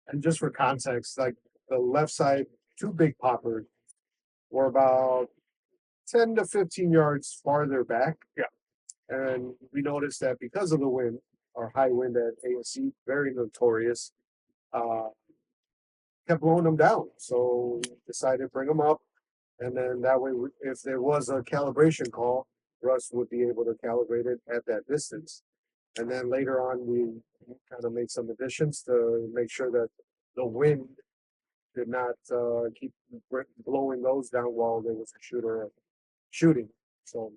And just for context, like the left side, 2 big poppers were about 10 to 15 yards farther back. Yeah. And we noticed that because of the wind, our high wind at ASC, very notorious, kept blowing them down. So we decided to bring them up. And then that way, if there was a calibration call, Russ would be able to calibrate it at that distance. And then later on, we kind of made some additions to make sure that the wind did not keep blowing those down while there was a shooter shooting. So,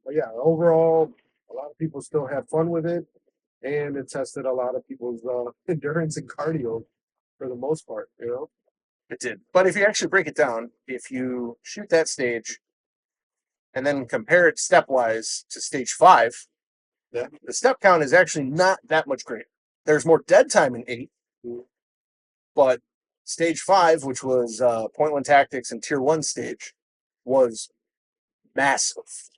but yeah, overall, a lot of people still had fun with it, and it tested a lot of people's endurance and cardio for the most part, you know? It did. But if you actually break it down, if you shoot that stage and then compare it stepwise to stage 5, Yeah. the step count is actually not that much greater. There's more dead time in 8, but stage 5, which was Point 1 Tactics and Tier 1 stage, was massive.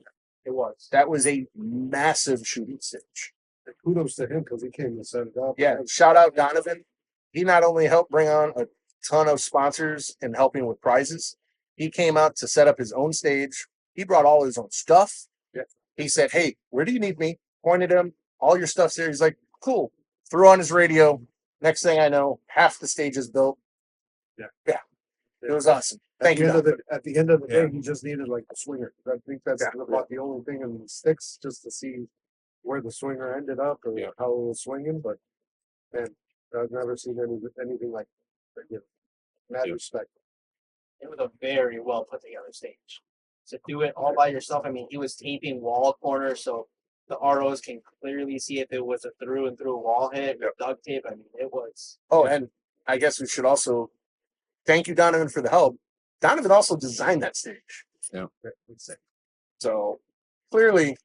It was. That was a massive shooting stage. And kudos to him because he came and set it up. Yeah, shout out Donovan. He not only helped bring on a ton of sponsors and helping with prizes, he came out to set up his own stage. He brought all his own stuff. Yeah. He said, "Hey, where do you need me?" Pointed him, all your stuff's there. He's like, "Cool." Threw on his radio. Next thing I know, half the stage is built. Yeah. It was awesome. Thank you. At the end of the Yeah. day, he just needed like the swinger. I think that's about the only thing in the sticks, just to see where the swinger ended up or Yeah. how it was swinging. But man, I've never seen anything like that. You know, in that Yeah. respect. It was a very well put together stage. To do it all by yourself, I mean, he was taping wall corners so the ROs can clearly see if it was a through and through wall hit with duct tape. I mean, it was. Oh, and I guess we should also thank you, Donovan, for the help. Donovan also designed that stage. Yeah. So clearly,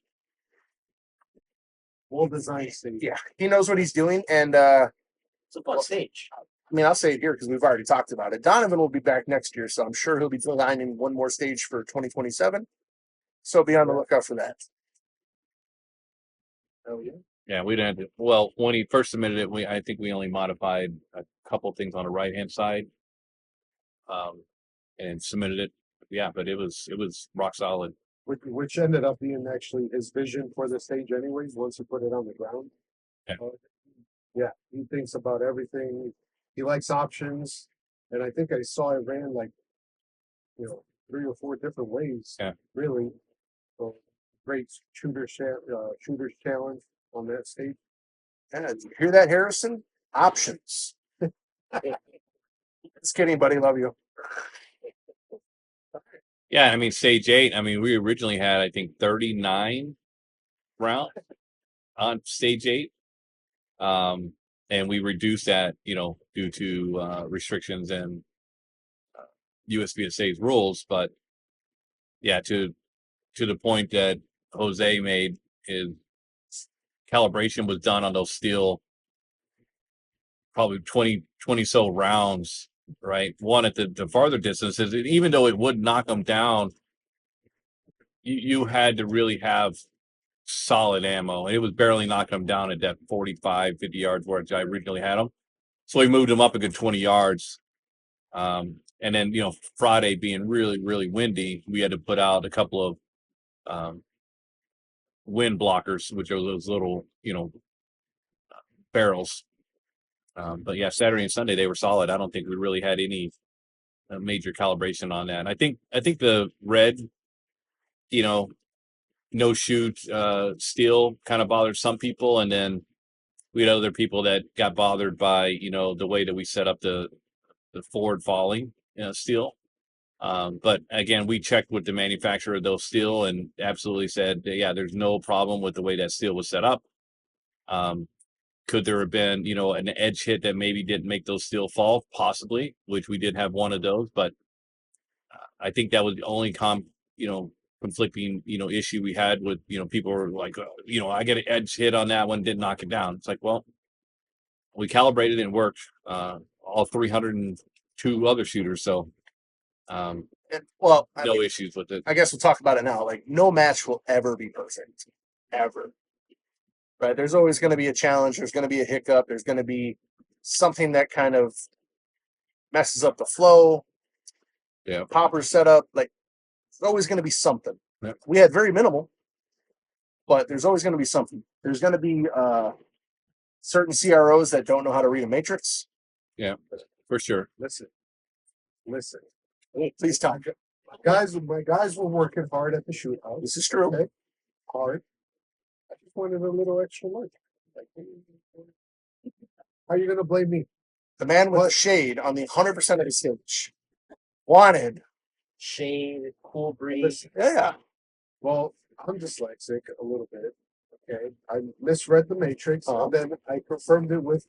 Well designed stage. yeah, he knows what he's doing. And It's a fun stage. I mean, I'll say it here because we've already talked about it. Donovan will be back next year, so I'm sure he'll be designing one more stage for 2027. So be on the lookout for that. Oh yeah. Yeah, we didn't. Well, when he first submitted it, I think we only modified a couple things on the right hand side, and submitted it. Yeah, but it was rock solid. Which ended up being actually his vision for the stage, anyways. Once he put it on the ground. Yeah. Yeah, he thinks about everything. He likes options, and I think I saw it ran like, 3 or 4 different ways. Yeah. Really. So, great shooters challenge on that stage. Yeah, did you hear that, Harrison? Options. Just kidding, buddy. Love you. Yeah, I mean, stage 8. I mean, we originally had, I think, 39 rounds on stage 8, and we reduced that, due to restrictions and USPSA's rules. But yeah, to the point that Jose made, is calibration was done on those steel probably 20 so rounds, right? One at the farther distances, and even though it would knock them down, you had to really have solid ammo. It was barely knocking them down at that 45, 50 yards where I originally had them. So we moved them up a good 20 yards. And then, Friday being really, really windy, we had to put out a couple of wind blockers, which are those little, barrels. But yeah, Saturday and Sunday, they were solid. I don't think we really had any major calibration on that. I think the red, no shoot steel kind of bothered some people, and then we had other people that got bothered by the way that we set up the forward falling steel. But again, we checked with the manufacturer of those steel and absolutely said, yeah, there's no problem with the way that steel was set up. Could there have been, an edge hit that maybe didn't make those steel fall? Possibly, which we did have one of those, but I think that was the only conflicting, issue we had with, people were like, I get an edge hit on that one, didn't knock it down. It's like, well, we calibrated and worked, all 302 other shooters. So, Well, no issues with it. I guess we'll talk about it now. Like, no match will ever be perfect, ever. Right? There's always going to be a challenge. There's going to be a hiccup. There's going to be something that kind of messes up the flow. Yeah. Popper setup. Like, there's always going to be something. Yeah. We had very minimal, but there's always going to be something. There's going to be certain CROs that don't know how to read a matrix. Yeah, for sure. Listen. Please talk. My guys were working hard at the shoot house. This is true. Okay. Hard. I just wanted a little extra lunch. How are you going to blame me? The man with the shade on the 100% of the stage wanted Shade, cool breeze. Yeah. Well, I'm dyslexic a little bit. Okay. I misread the matrix, and then I confirmed it with,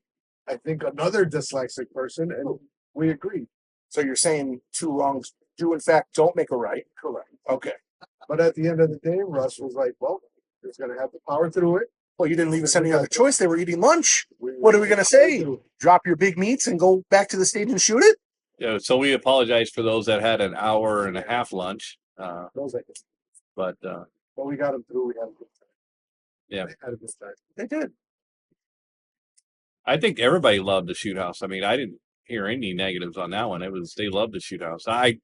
I think, another dyslexic person, and we agreed. So you're saying 2 wrongs do in fact don't make a right? Correct. Okay. But at the end of the day, Russ was like, well, he's going to have to power through it. Well, you didn't leave us any other choice. They were eating lunch. What are we going to say? Drop your big meats and go back to the stage and shoot it? Yeah, so we apologize for those that had an hour and a half lunch. But we got them through. We had a good time. Yeah. They had a good time. They did. I think everybody loved the shoot house. I mean, I didn't hear any negatives on that one. They loved the shoot house. I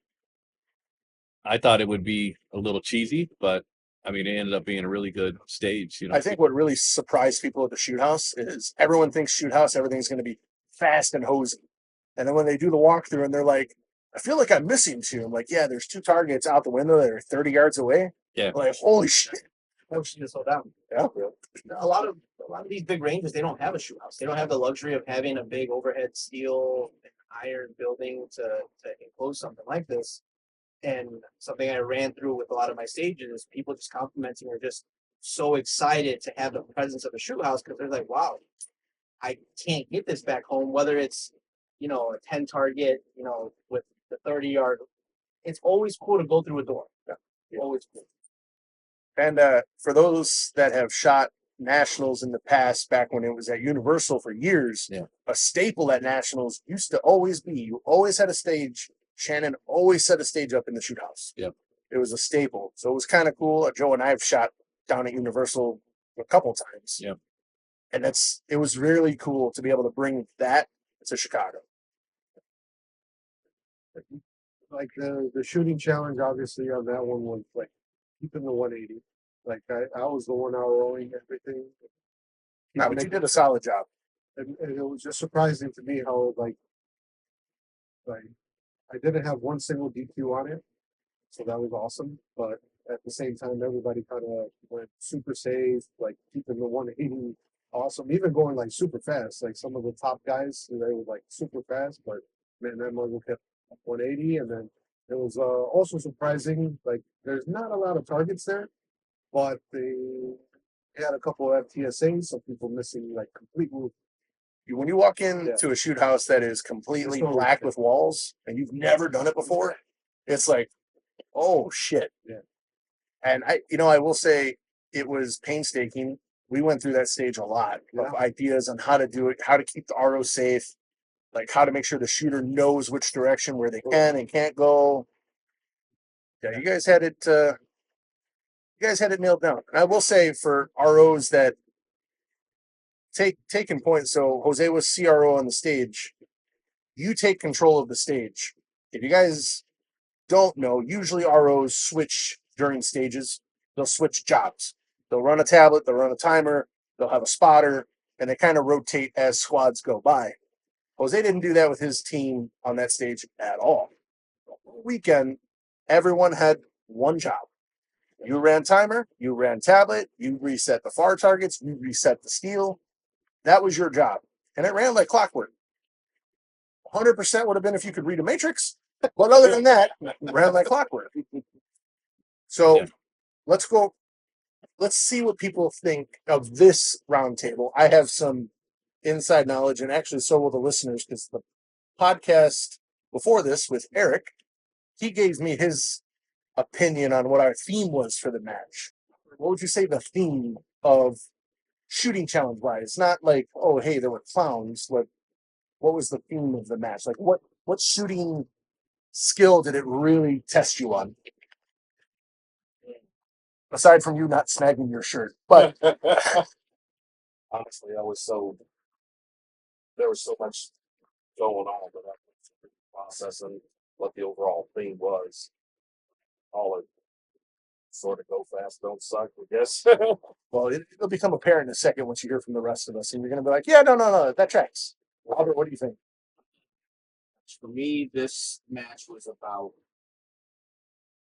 thought it would be a little cheesy, but I mean, it ended up being a really good stage. I think what really surprised people at the shoot house is everyone thinks shoot house, everything's going to be fast and hosey. And then when they do the walkthrough and they're like, I feel like I'm missing 2. I'm like, yeah, there's 2 targets out the window that are 30 yards away. Yeah. I'm like, holy shit. Oh, she just slow down. Yeah. A lot of these big ranges, they don't have a shoot house. They don't have the luxury of having a big overhead steel and iron building to enclose something like this. And something I ran through with a lot of my stages is people just complimenting are just so excited to have the presence of a shoot house because they're like, wow, I can't get this back home, whether it's, a 10 target, with the 30-yard. It's always cool to go through a door. Yeah. Always cool. And for those that have shot nationals in the past, back when it was at Universal for years, a staple at nationals used to always be, you always had a stage. Shannon always set a stage up in the shoot house. Yep. It was a staple. So it was kind of cool. Joe and I have shot down at Universal a couple times. Yep. And it was really cool to be able to bring that to Chicago. Like the shooting challenge, obviously, on that one was like keeping the 180. Like I was the one outrolling everything. No, but you did a solid job. And it was just surprising to me how like I didn't have one single DQ on it. So that was awesome. But at the same time, everybody kind of went super safe, like keeping the 180 awesome, even going like super fast. Like some of the top guys, they were like super fast, but man, that one kept 180. And then it was also surprising, like there's not a lot of targets there, but they had a couple of FTSAs, some people missing like complete roof. When you walk into a shoot house that is completely There's no black roof. with walls and you've never done it before, it's like, oh shit. Yeah. And I will say it was painstaking. We went through that stage a lot of ideas on how to do it, how to keep the RO safe, like how to make sure the shooter knows which direction where they can and can't go. Yeah, you guys had it. You guys had it nailed down. And I will say for ROs that taking points. So Jose was CRO on the stage. You take control of the stage. If you guys don't know, usually ROs switch during stages. They'll switch jobs. They'll run a tablet, they'll run a timer, they'll have a spotter, and they kind of rotate as squads go by. Jose didn't do that with his team on that stage at all. Weekend, everyone had one job. You ran timer, you ran tablet, you reset the far targets, you reset the steel. That was your job. And it ran like clockwork. 100% would have been if you could read a matrix. But other than that, it ran like clockwork. So let's go. Let's see what people think of this roundtable. I have some inside knowledge, and actually, so will the listeners, because the podcast before this with Eric, he gave me his opinion on what our theme was for the match. What would you say the theme of shooting challenge wise? Not like, oh, hey, there were clowns. Like, what was the theme of the match? Like, what shooting skill did it really test you on? Aside from you not snagging your shirt, but Honestly, there was so much going on that I was processing what the overall theme was. All it sort of go fast, don't suck, I guess. well, it'll become apparent in a second once you hear from the rest of us, and you're gonna be like, yeah, no, that tracks. Robert, what do you think? For me, this match was about,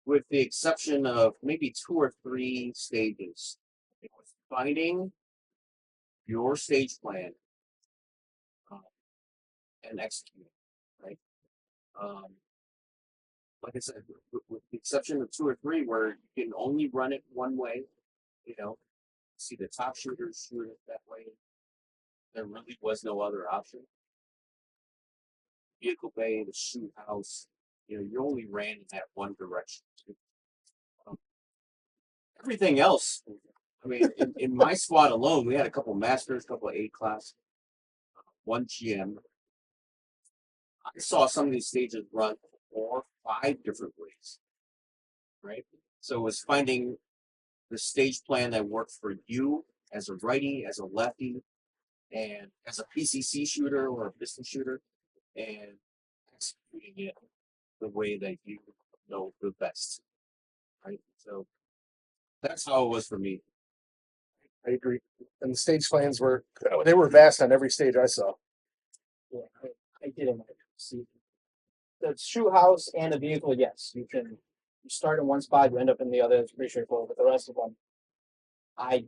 with the exception of maybe 2 or 3 stages, it was finding your stage plan and executing, right? Like I said, with the exception of 2 or 3 where you can only run it one way, see the top shooters shoot it that way. There really was no other option. Vehicle bay, the shoot house, you only ran in that one direction. Everything else, I mean, in my squad alone, we had a couple masters, a couple of A class, one GM. I saw some of these stages run 4, 5 different ways, right? So it was finding the stage plan that worked for you as a righty, as a lefty, and as a PCC shooter or a pistol shooter, and executing it the way that you know the best, right? So that's how it was for me. I agree. And the stage plans were vast on every stage I saw. Yeah, I didn't see the shoe house and the vehicle. Yes, you start in one spot, you end up in the other. It's pretty straightforward. But the rest of them, I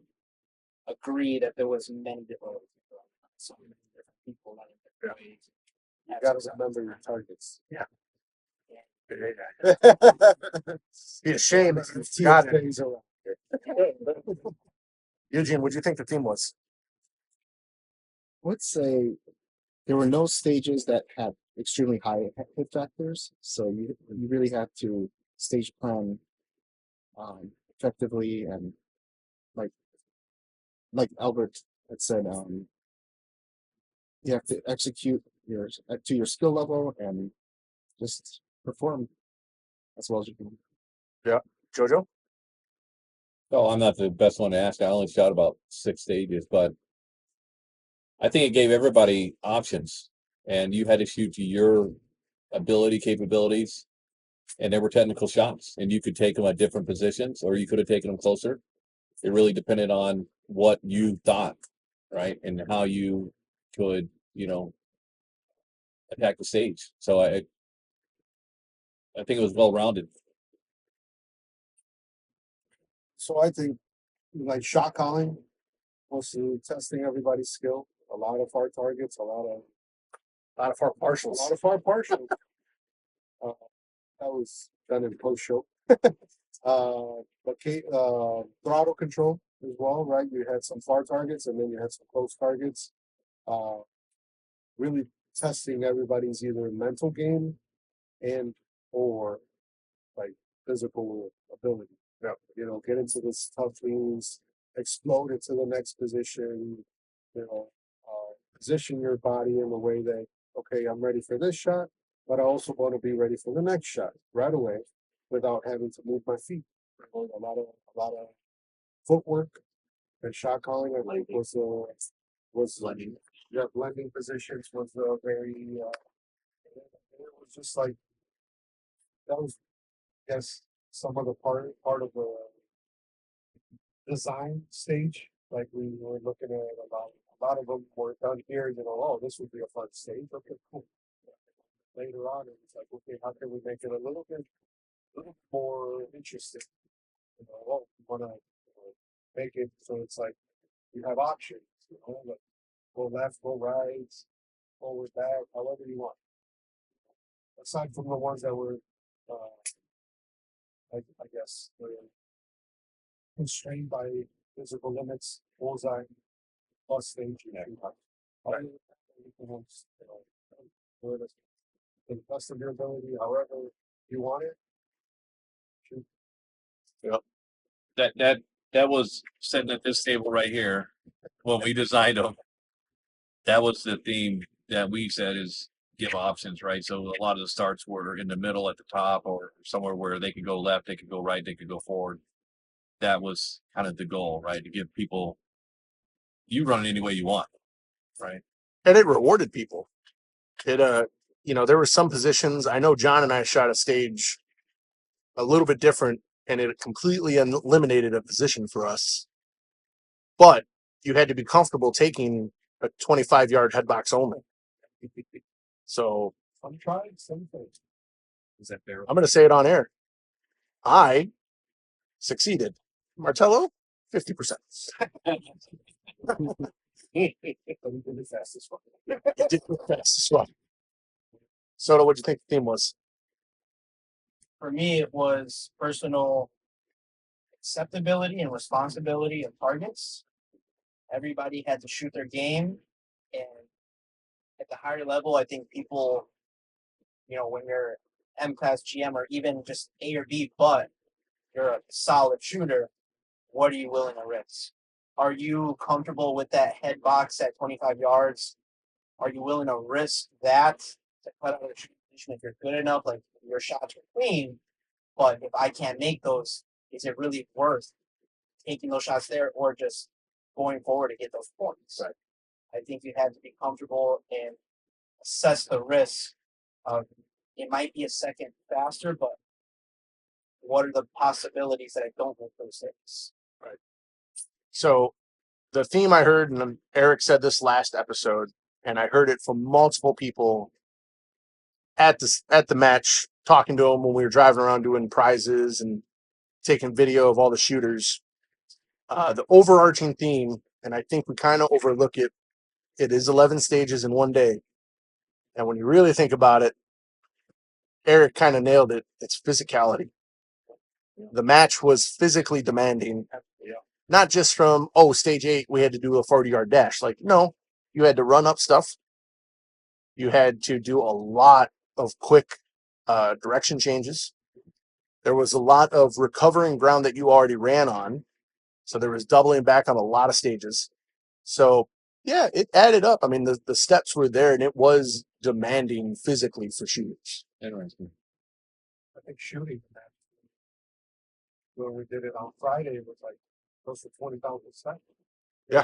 agree that there was many different so many different people running different ways. You got to remember your targets. Yeah. Be a shame if you forgot it. Eugene, what do you think the theme was? I would say there were no stages that had extremely high hit factors, so you really have to stage plan effectively, and like Albert had said, you have to execute to your skill level and just perform as well as you can. Yeah, Jojo. Oh, I'm not the best one to ask. I only shot about 6 stages, but I think it gave everybody options, and you had to shoot to your ability, capabilities, and there were technical shots, and you could take them at different positions, or you could have taken them closer. It really depended on what you thought, right, and how you could, attack the stage. So I think it was well rounded. So I think like shot calling, mostly testing everybody's skill. A lot of hard targets, a lot of hard partials, a lot of hard partials. That was done in post show. Throttle control as well, right? You had some far targets and then you had some close targets. Uh, really testing everybody's either mental game and or like physical ability. Yeah. You know, get into this tough leans, explode it to the next position, you know, position your body in a way that, okay, I'm ready for this shot, but I also want to be ready for the next shot right away without having to move my feet. You know, a lot of footwork and shot calling, I think was yeah, blending positions was very it was just like that was I guess some of the part of the design stage. Like we were looking at a lot of them were done here, you know, oh, this would be a fun stage. Okay, cool. Later on, it was like, okay, how can we make it a little more interesting? You know, oh, we want to make it so it's like you have options, you know, like go left, go right, forward, back, however you want. Aside from the ones that were, I guess, were constrained by physical limits, bullseye, plus stage. Yeah. Everything else, you know, to the best of your ability, however you want it. Shoot. That was sitting at this table right here when we designed them. That was the theme that we said is give options, right? So a lot of the starts were in the middle at the top or somewhere where they could go left, they could go right, they could go forward. That was kind of the goal, right? To give people you run it any way you want, right? And it rewarded people. It you know, there were some positions. I know John and I shot a stage a little bit different, and it completely eliminated a position for us. But you had to be comfortable taking a 25-yard head box only. So I'm trying something. Is that fair? I'm going to say it on air. I succeeded. Martello, 50%. But we did the fastest one. You did the fastest one. Soto, what'd you think the theme was? For me, it was personal acceptability and responsibility of targets. Everybody had to shoot their game, and at the higher level, I think people, you know, when you're M class GM or even just A or B, but you're a solid shooter, what are you willing to risk? Are you comfortable with that head box at 25 yards? Are you willing to risk that to cut out of the shooting position if you're good enough? Like your shots are clean, but if I can't make those, is it really worth taking those shots there or just going forward to get those points? Right. I think you have to be comfortable and assess the risk of it might be a second faster, but what are the possibilities that I don't make those hits? Right. So the theme I heard, and Eric said this last episode, and I heard it from multiple people at the match, talking to them when we were driving around doing prizes and taking video of all the shooters. The overarching theme, and I think we kind of overlook it. It is 11 stages in one day, and when you really think about it, Eric kind of nailed it. It's physicality. The match was physically demanding, not just from stage 8 we had to do a 40-yard dash. Like no, you had to run up stuff. You had to do a lot of quick direction changes. There was a lot of recovering ground that you already ran on. So there was doubling back on a lot of stages. So yeah, it added up. I mean, the steps were there, and it was demanding physically for shooters. Interesting. I think shooting when we did it on Friday, it was like close to 20,000 steps. Yeah.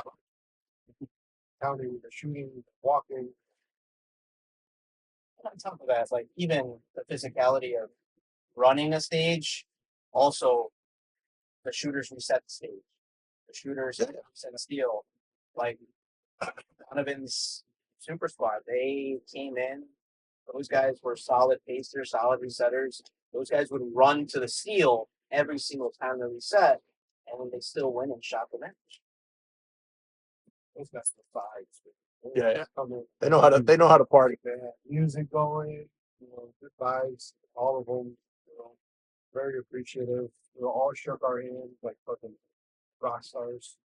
Counting the shooting, walking. On top of that, it's like even the physicality of running a stage, also the shooters reset the stage. The shooters reset the steel. Like Donovan's super squad, they came in. Those guys were solid pacers, solid resetters. Those guys would run to the steel every single time they reset. and they still win and shot the match. Those guys were vibes. Yeah. Come in, They know how to party. they had music going, good vibes, all of them, very appreciative. We all shook our hands like fucking rock stars.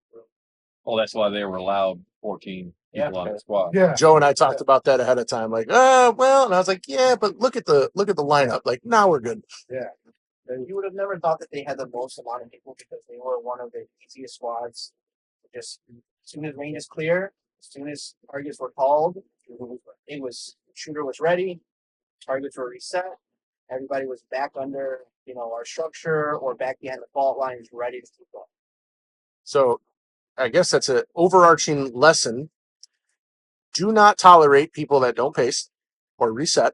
Oh, that's why they were allowed 14 people on the squad. Yeah. Joe and I talked about that ahead of time, like, well, and I was like, yeah, but look at the lineup. Like, now we're good. Yeah. You would have never thought that they had the most amount of people because they were one of the easiest squads. Just as soon as range is clear, as soon as targets were called, shooter was ready, targets were reset, everybody was back under our structure or back behind the fault lines, ready to keep going. So I guess that's an overarching lesson. Do not tolerate people that don't pace or reset.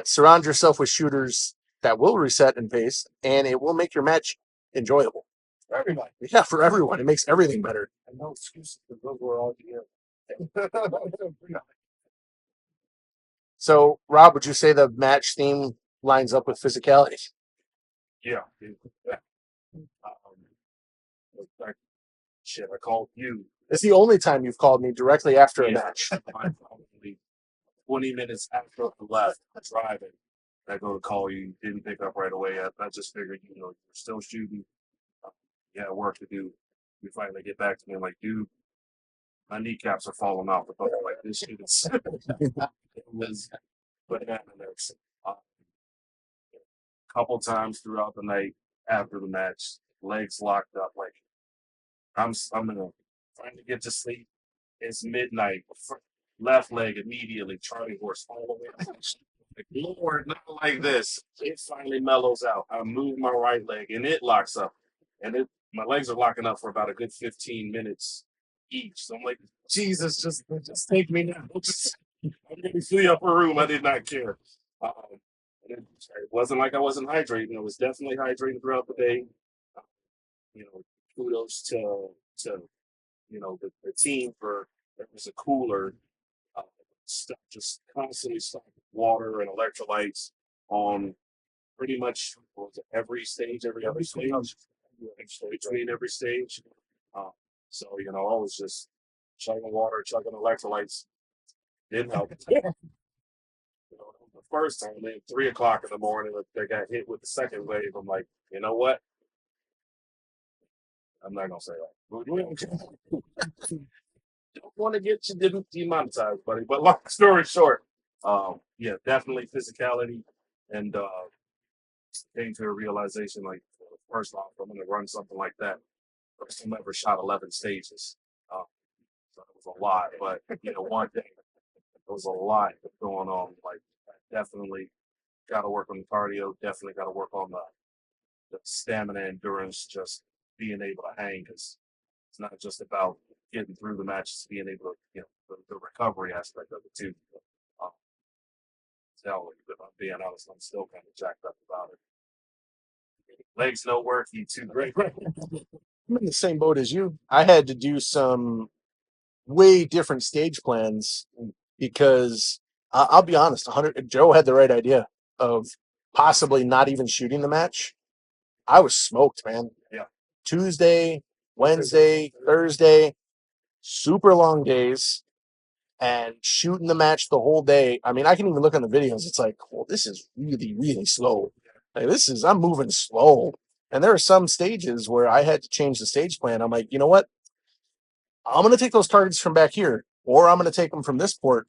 Surround yourself with shooters that will reset and pace, and it will make your match enjoyable. For everybody. Yeah, for everyone. It makes everything better. And no excuses because those were all here. So, Rob, would you say the match theme lines up with physicality? Yeah. Shit, I called you. It's the only time you've called me directly after a match. Probably 20 minutes after I left driving, I go to call you. Didn't pick up right away. I just figured, you're still shooting. You had work to do. You finally get back to me. I'm like, dude, my kneecaps are falling off. But like, this shit is. It was bananas. A couple times throughout the night after the match, legs locked up. Like, I'm gonna trying to get to sleep. It's midnight. Left leg immediately, Charlie horse all the way up. Like, Lord, not like this. It finally mellows out. I move my right leg and it locks up. And my legs are locking up for about a good 15 minutes each. So I'm like, Jesus, just take me now. I'm going to flee up a room. I did not care. It wasn't like I wasn't hydrating. I was definitely hydrating throughout the day. Kudos to the team for there was a cooler just constantly stocked with water and electrolytes on pretty much every stage, every other stage, between every stage. So I was just chugging water, chugging electrolytes. Didn't help. The first time, then 3:00 in the morning, they got hit with the second wave. I'm like, you know what? I'm not gonna say that. Don't want to get you demonetized, buddy. But long story short, yeah, definitely physicality and came to a realization like, first off, I'm gonna run something like that. First time I ever shot 11 stages. So it was a lot, but one day there was a lot going on. Like, I definitely got to work on the cardio. Definitely got to work on the stamina, endurance, just being able to hang because it's not just about getting through the match, it's being able to, the recovery aspect of it too. Tell you, if I'm being honest, I'm still kind of jacked up about it. Legs no work, eat too great. I'm in the same boat as you. I had to do some way different stage plans because I'll be honest, Joe had the right idea of possibly not even shooting the match. I was smoked, man. Yeah. Tuesday, Wednesday, Thursday, super long days, and shooting the match the whole day. I mean, I can even look on the videos. It's like, well, this is really, really slow. Like, I'm moving slow. And there are some stages where I had to change the stage plan. I'm like, you know what? I'm going to take those targets from back here, or I'm going to take them from this port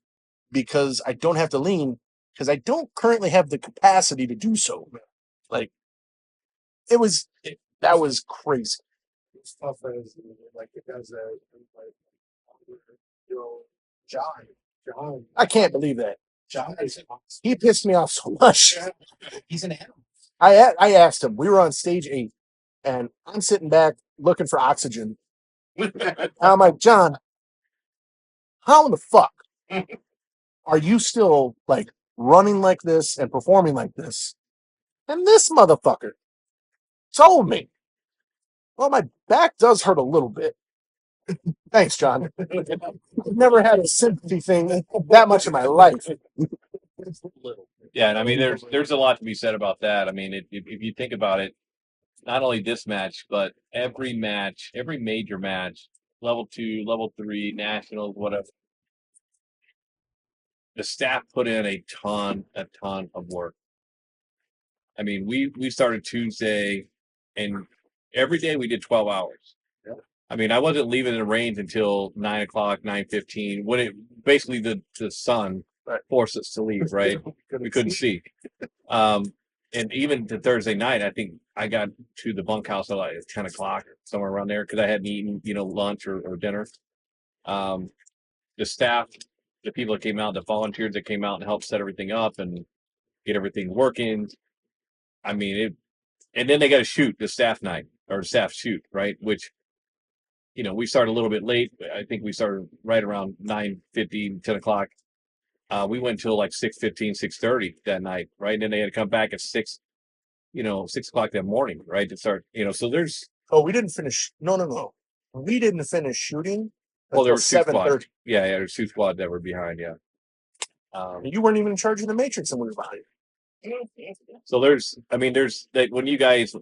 because I don't have to lean because I don't currently have the capacity to do so. Like, that was crazy. It's tough as like the guys that like John. I can't believe that. John is He pissed me off so much. He's an animal. I asked him. We were on stage 8, and I'm sitting back looking for oxygen. And I'm like, John, how in the fuck are you still like running like this and performing like this? And this motherfucker told me, well, my back does hurt a little bit. Thanks, John. I've never had a sympathy thing that much in my life. Yeah, and I mean, there's a lot to be said about that. I mean, if you think about it, not only this match, but every match, every major match, level 2, level 3, nationals, whatever. The staff put in a ton of work. I mean, we started Tuesday, and every day we did 12 hours. Yeah. I mean, I wasn't leaving the range until 9 o'clock, 9:15, when it basically the sun Right. forced us to leave. Right, we couldn't see. And even to Thursday night, I think I got to the bunkhouse at like 10 o'clock, somewhere around there, because I hadn't eaten, lunch or dinner. The staff, the people that came out, the volunteers that came out and helped set everything up and get everything working. I mean, and then they got to shoot the staff night or staff shoot, right? Which, we started a little bit late. I think we started right around 9:50, 10 o'clock. We went till like 6:15, 6:30 that night, right? And then they had to come back at 6 o'clock that morning, right? To start, so there's, Oh, we didn't finish. No. We didn't finish shooting there until were 2 squads. 7:30. Yeah, there's 2 squads that were behind, yeah. You weren't even in charge of the matrix, and we were behind. So there's like when you guys,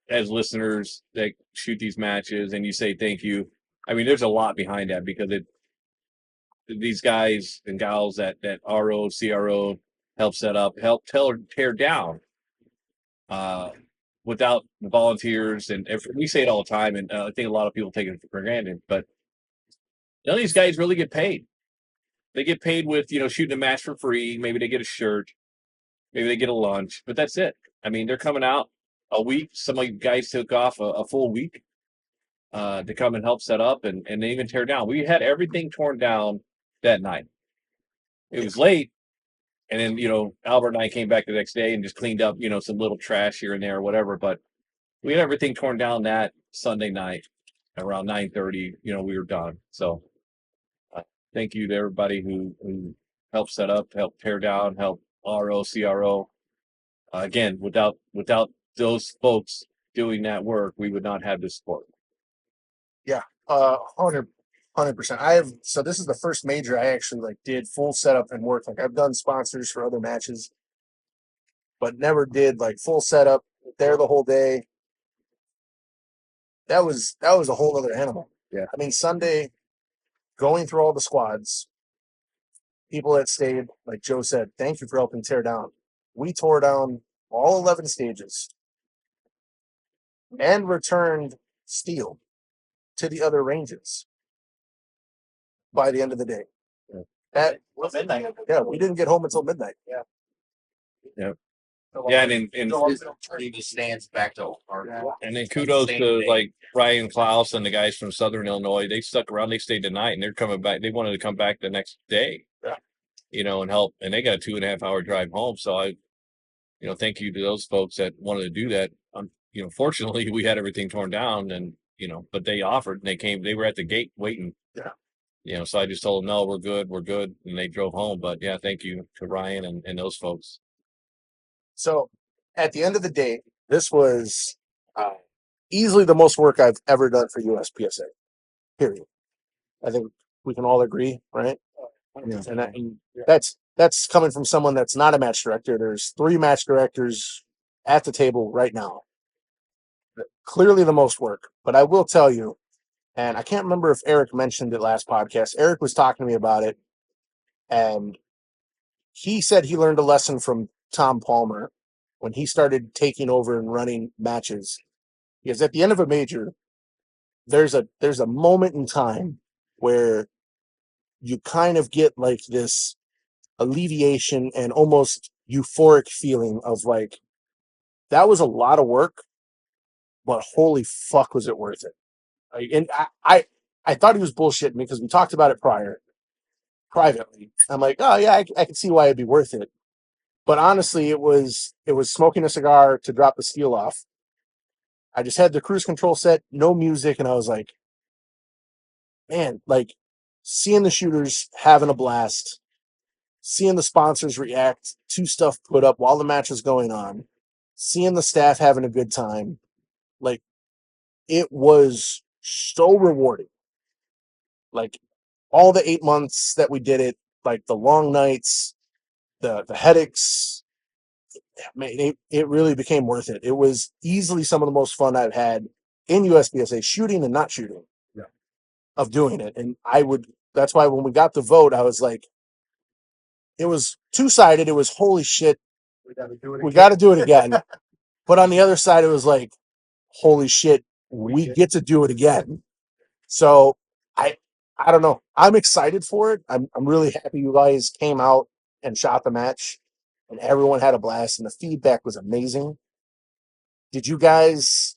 as listeners, that shoot these matches and you say thank you, I mean, there's a lot behind that, because these guys and gals that RO, CRO help set up, help tear down. Without the volunteers, and we say it all the time, and I think a lot of people take it for granted, but none of these guys really get paid. They get paid with, shooting a match for free. Maybe they get a shirt, maybe they get a lunch, but that's it. I mean, they're coming out a week. Some of you guys took off a full week to come and help set up, and they even tear down. We had everything torn down that night. It was late, and then Albert and I came back the next day and just cleaned up some little trash here and there or whatever, but we had everything torn down that Sunday night around 9:30. We were done. So thank you to everybody who helped set up, helped tear down, helped RO, CRO. Again, without those folks doing that work, we would not have this sport. Yeah, 100%. So this is the first major I actually did full setup and work. Like, I've done sponsors for other matches, but never did full setup there the whole day. That was a whole other animal. Yeah. I mean, Sunday, going through all the squads, people that stayed, like Joe said, thank you for helping tear down. We tore down all 11 stages and returned steel to the other ranges by the end of the day. Yeah. At midnight. Yeah, we didn't get home until midnight. Yeah. Yeah. Yeah, and Turning the stands back to our. and then kudos to like Ryan Klaus and the guys from Southern Illinois. They stuck around. They stayed the night, and they're coming back. They wanted to come back the next day. Yeah. And help. And they got a 2.5-hour drive home. So I, thank you to those folks that wanted to do that. Fortunately, we had everything torn down, and but they offered, and they came. They were at the gate waiting. Yeah. So I just told them, no, we're good, and they drove home. But yeah, thank you to Ryan and those folks. So at the end of the day, this was easily the most work I've ever done for USPSA. Period. I think we can all agree, right? Yeah. And that's coming from someone that's not a match director. There's 3 match directors at the table right now. Clearly the most work. But I will tell you, and I can't remember if Eric mentioned it last podcast. Eric was talking to me about it, and he said he learned a lesson from Tom Palmer when he started taking over and running matches. Because at the end of a major, there's a moment in time where you kind of get this alleviation and almost euphoric feeling of that was a lot of work, but holy fuck was it worth it. And I thought he was bullshitting me because we talked about it privately. I'm like, oh yeah, I can see why it'd be worth it. But honestly, it was smoking a cigar to drop the steel off. I just had the cruise control set, no music, and I was like, man, seeing the shooters having a blast, seeing the sponsors react to stuff put up while the match is going on, seeing the staff having a good time, it was so rewarding. All the 8 months that we did it, the long nights, the headaches, man, it really became worth it. It was easily some of the most fun I've had in USPSA, shooting and not shooting, Yeah. of doing it. And that's why when we got the vote, I was like, it was two-sided. It was, holy shit, We got to do it. we got to do it again. But on the other side, it was like, holy shit, we get to do it again. So I don't know. I'm excited for it. I'm really happy you guys came out and shot the match, and everyone had a blast, and the feedback was amazing. Did you guys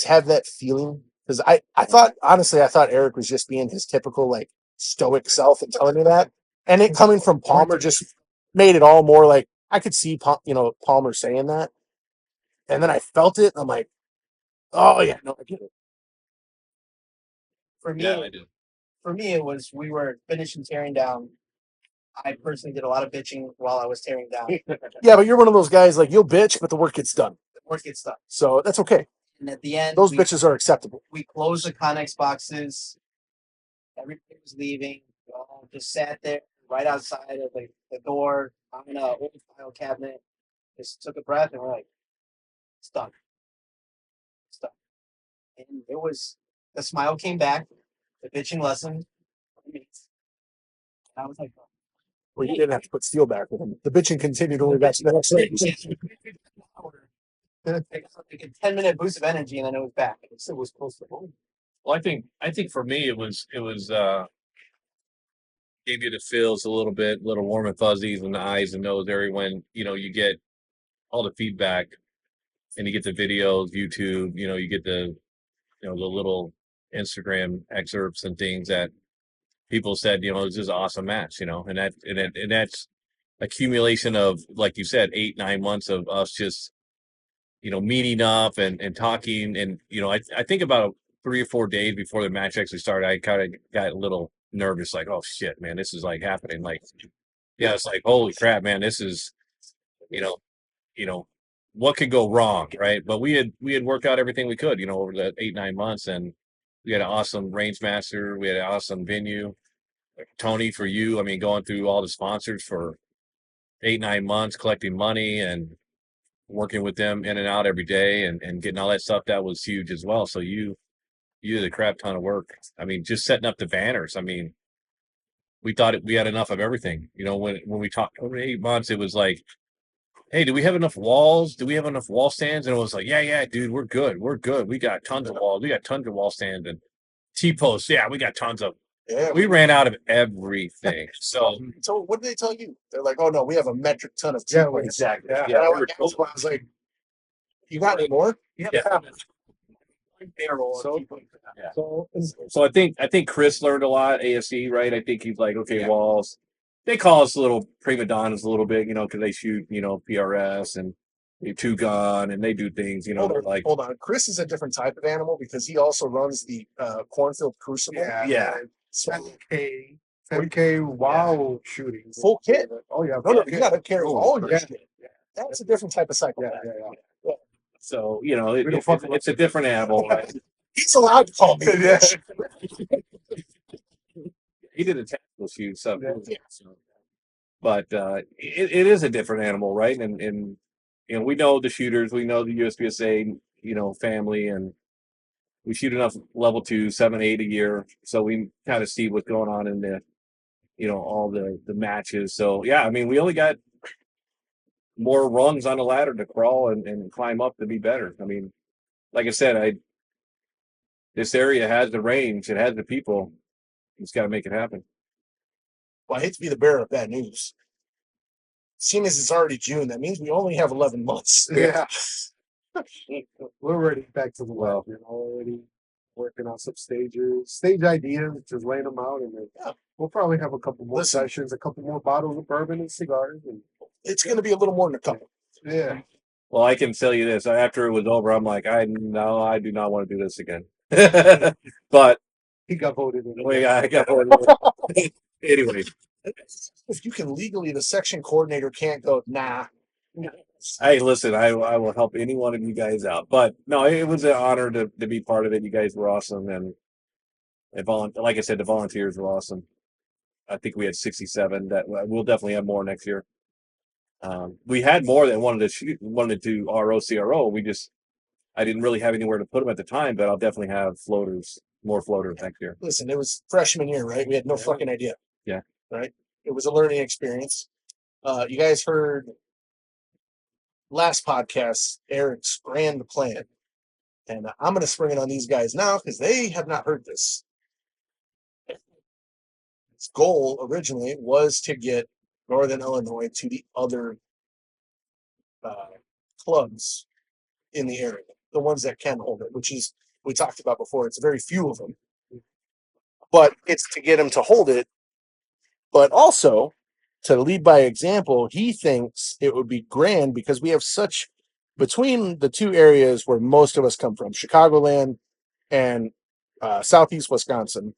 have that feeling? Because I thought, honestly, I thought Eric was just being his typical like stoic self and telling me that, and it coming from Palmer just made it all more like I could see Palmer saying that, and then I felt it. And I'm like, oh yeah, no, I get it. For me, Yeah, I do. for me, it was we were finishing tearing down. I personally did a lot of bitching while I was tearing down. Yeah, but you're one of those guys like you'll bitch, but the work gets done. The work gets done. So that's okay. And at the end, Those bitches are acceptable. we closed the Connex boxes. Everybody was leaving. We all just sat there right outside of the door on an old file cabinet. Just took a breath and we're like, it's done. It's done. And it was, the smile came back, the bitching lessened. I was like, Well, you didn't have to put steel back with him. The bitching continued when we got to the next race. like a 10-minute boost of energy and then it was back. It still was close to home. Well, I think for me it was gave you the feels a little warm and fuzzies in the eyes and nose area when you get all the feedback and you get the videos, YouTube, you get the the little Instagram excerpts and things that people said, this is an awesome match, and that's accumulation of, like you said, 8-9 months of us just meeting up and talking, and I think about 3 or 4 days before the match actually started, I kind of got a little nervous, like, oh shit, man, this is like happening, like, yeah, it's like, holy crap, man, this is, you know, you know, what could go wrong, right? But we had worked out everything we could, over the 8-9 months, and we had an awesome range master, we had an awesome venue. Tony, for you, I mean, going through all the sponsors for 8-9 months, collecting money and working with them in and out every day, and getting all that stuff, that was huge as well. So you did a crap ton of work. I mean, just setting up the banners. I mean, we thought we had enough of everything. When we talked over 8 months, it was like, hey, do we have enough walls? Do we have enough wall stands? And it was like, yeah, dude, we're good. We're good. We got tons of walls. We got tons of wall stands and T-posts. Yeah, we got tons of. Yeah, we ran out of everything. So what did they tell you? They're like, oh no, we have a metric ton of Yeah, T-points. exactly. And yeah, I we were was like, you got any more? yeah. So, Yeah. so So I think Chris learned a lot, ASC, right? I think he's like, okay, walls. They call us little prima donnas a little bit, because they shoot, PRS and they two gun and they do things, Hold on. Chris is a different type of animal because he also runs the cornfield crucible. Yeah. 10K while shooting. Full kit. Oh yeah. No, you got to carry all your yeah. shit. That's a different type of cycle. Yeah. So, it's a about different animal, right? He's allowed to call me. Yeah. He did a tactical shoot, so. Yeah. But it is a different animal, right? And we know the shooters, we know the USPSA, family, and we shoot enough level 2, 7, 8 a year, so we kind of see what's going on in the, all the matches. So yeah, I mean, we only got more rungs on the ladder to crawl and climb up to be better. I mean, like I said, this area has the range, it has the people. It's got to make it happen. Well, I hate to be the bearer of bad news. Seeing as it's already June, that means we only have 11 months. Yeah. We're already back to the well. Already working on some stage ideas, just laying them out, and then we'll probably have a couple more sessions, a couple more bottles of bourbon and cigars, and it's going to be a little more than a couple. Yeah. Well, I can tell you this: after it was over, I'm like, I do not want to do this again. But he got voted in. I got voted in. Anyway, if you can legally, the section coordinator can't go, nah. Hey, listen, I will help any one of you guys out. But no, it was an honor to be part of it. You guys were awesome, and like I said, the volunteers were awesome. I think we had 67. That we'll definitely have more next year. We had more that wanted to RO CRO. I didn't really have anywhere to put them at the time, but I'll definitely have more floaters next year. Listen, it was freshman year, right? We had no fucking idea. Yeah. Right? It was a learning experience. You guys heard last podcast Eric's grand plan. And I'm going to spring it on these guys now because they have not heard this. His goal originally was to get Northern Illinois to the other clubs in the area, the ones that can hold it, which is, we talked about before, it's very few of them. But it's to get them to hold it, but also to lead by example. He thinks it would be grand because we have such, between the two areas where most of us come from, Chicagoland and Southeast Wisconsin,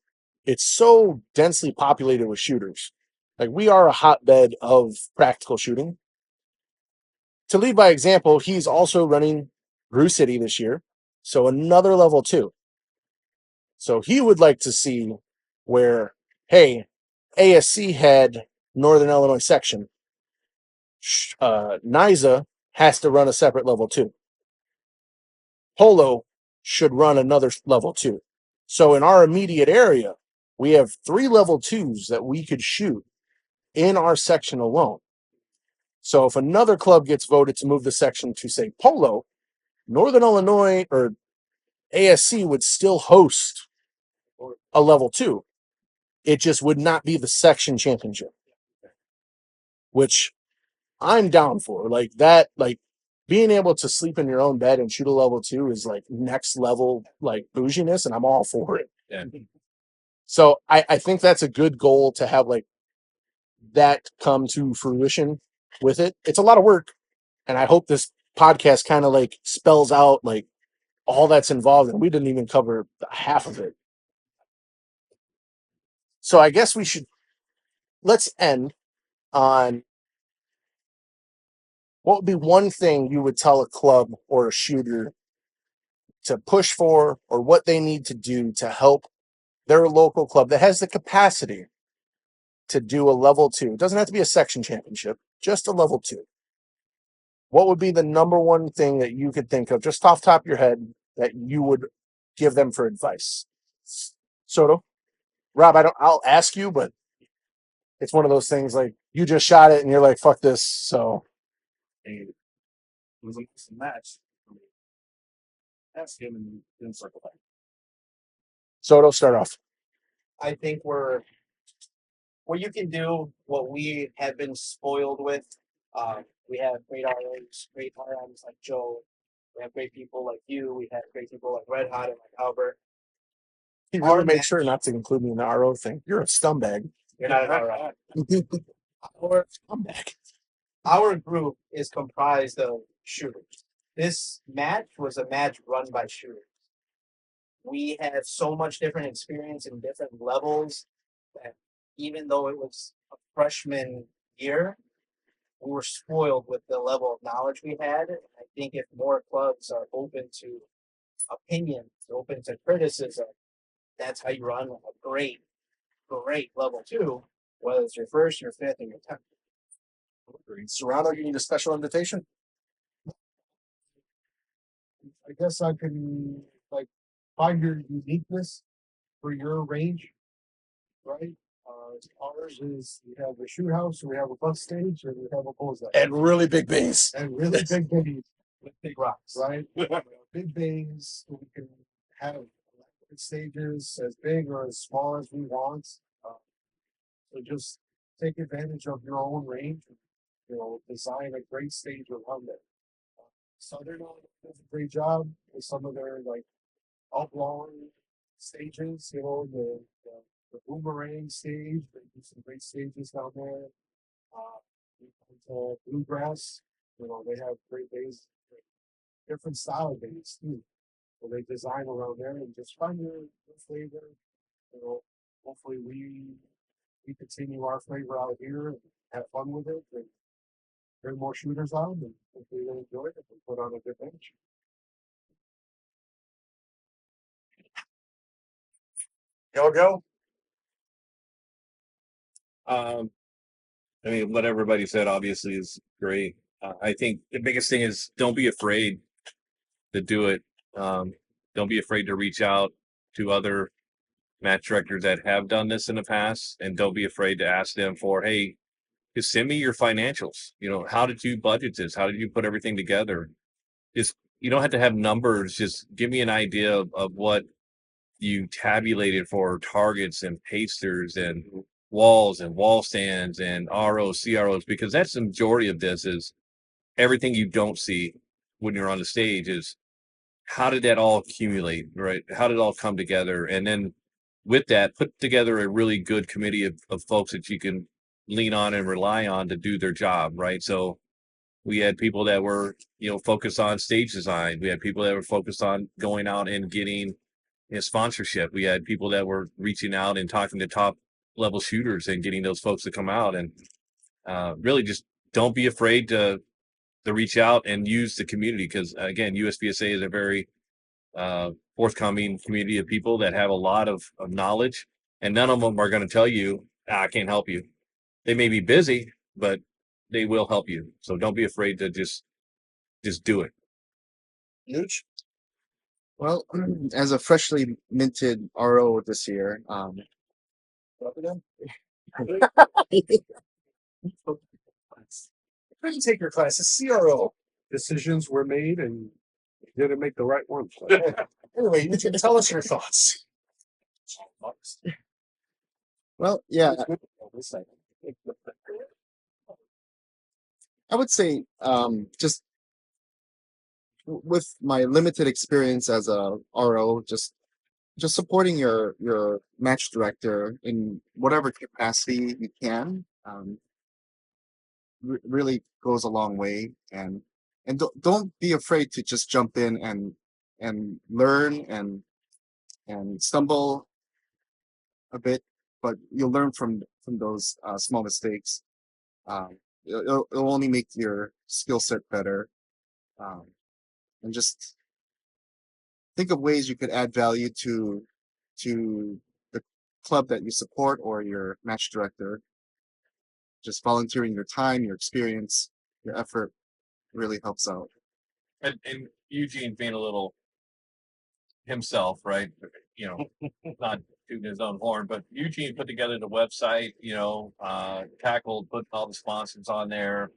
it's so densely populated with shooters. Like, we are a hotbed of practical shooting. To lead by example, he's also running Brew City this year, so another level 2. So he would like to see where, hey, ASC had Northern Illinois section. NISA has to run a separate level 2. Polo should run another level 2. So in our immediate area, we have 3 level 2s that we could shoot in our section alone. So if another club gets voted to move the section to, say, Polo, Northern Illinois or ASC would still host a level 2. It just would not be the section championship, which I'm down for. Like that, like being able to sleep in your own bed and shoot a level 2 is like next level, like bouginess, and I'm all for it. Yeah. So I think that's a good goal to have, like, that come to fruition with it. It's a lot of work, and I hope this podcast kind of like spells out like all that's involved, and we didn't even cover half of it. So I guess let's end on what would be one thing you would tell a club or a shooter to push for, or what they need to do to help their local club that has the capacity to do a level 2. It doesn't have to be a section championship, just a level 2. What would be the number one thing that you could think of just off the top of your head that you would give them for advice? Soto? Rob, I'll ask you, but it's one of those things like you just shot it and you're like, fuck this. So It was a match. Ask him and then circle back. Soto, start off. I think what you can do, what we have been spoiled with. We have great ROs, great RMs like Joe. We have great people like you. We have great people like Red Hot and like Albert. He really Our made match- sure not to include me in the RO thing. You're a scumbag. You're not an RO. Or scumbag. Our group is comprised of shooters. This match was a match run by shooters. We had so much different experience in different levels that even though it was a freshman year, we were spoiled with the level of knowledge we had. I think if more clubs are open to opinions, open to criticism, that's how you run a great level 2, whether it's your first, your fifth, or your 10th. Serrano, you need a special invitation? I guess I can like find your uniqueness for your range, right? Ours is we have a shoot house, we have a bus stage, and we have a bullseye. And really big bass. And really big bays With big rocks. right? Big bays, we can have stages as big or as small as we want. So just take advantage of your own range, design a great stage around it. Southern does a great job with some of their like outlawing stages, the boomerang stage, they do some great stages down there. Bluegrass, they have great bays, different style bays too. So they design around there and just find your flavor. Hopefully we continue our flavor out here and have fun with it and bring more shooters out and hopefully they'll enjoy it and put on a good match. Go. Um, I mean, what everybody said obviously is great. I think the biggest thing is don't be afraid to do it. Um, don't be afraid to reach out to other match directors that have done this in the past, and don't be afraid to ask them for, hey, just send me your financials. You know, how did you budget this? How did you put everything together? Just you don't have to have numbers. Just give me an idea of what you tabulated for targets and pasters and walls and wall stands and ROs, CROs, because that's the majority of this is everything you don't see when you're on the stage is how did that all accumulate, right? How did it all come together? And then with that, put together a really good committee of folks that you can lean on and rely on to do their job, right? So we had people that were, focused on stage design. We had people that were focused on going out and getting sponsorship. We had people that were reaching out and talking to top level shooters and getting those folks to come out and really just don't be afraid to reach out and use the community because again, USPSA is a very forthcoming community of people that have a lot of knowledge, and none of them are going to tell you, I can't help you. They may be busy, but they will help you. So don't be afraid to just do it. Huge. Well, as a freshly minted RO this year, Couldn't take your class. It's CRO. Decisions were made and you didn't make the right ones. Anyway, you can tell us your thoughts. well, yeah, I would say just with my limited experience as a RO, just supporting your match director in whatever capacity you can really goes a long way, and don't be afraid to just jump in and learn and stumble a bit, but you'll learn from those small mistakes. It'll only make your skill set better, um, and just think of ways you could add value to the club that you support or your match director. Just volunteering your time, your experience, your effort really helps out. And Eugene being a little himself, right? Not tooting his own horn, but Eugene put together the website, tackled putting all the sponsors on there,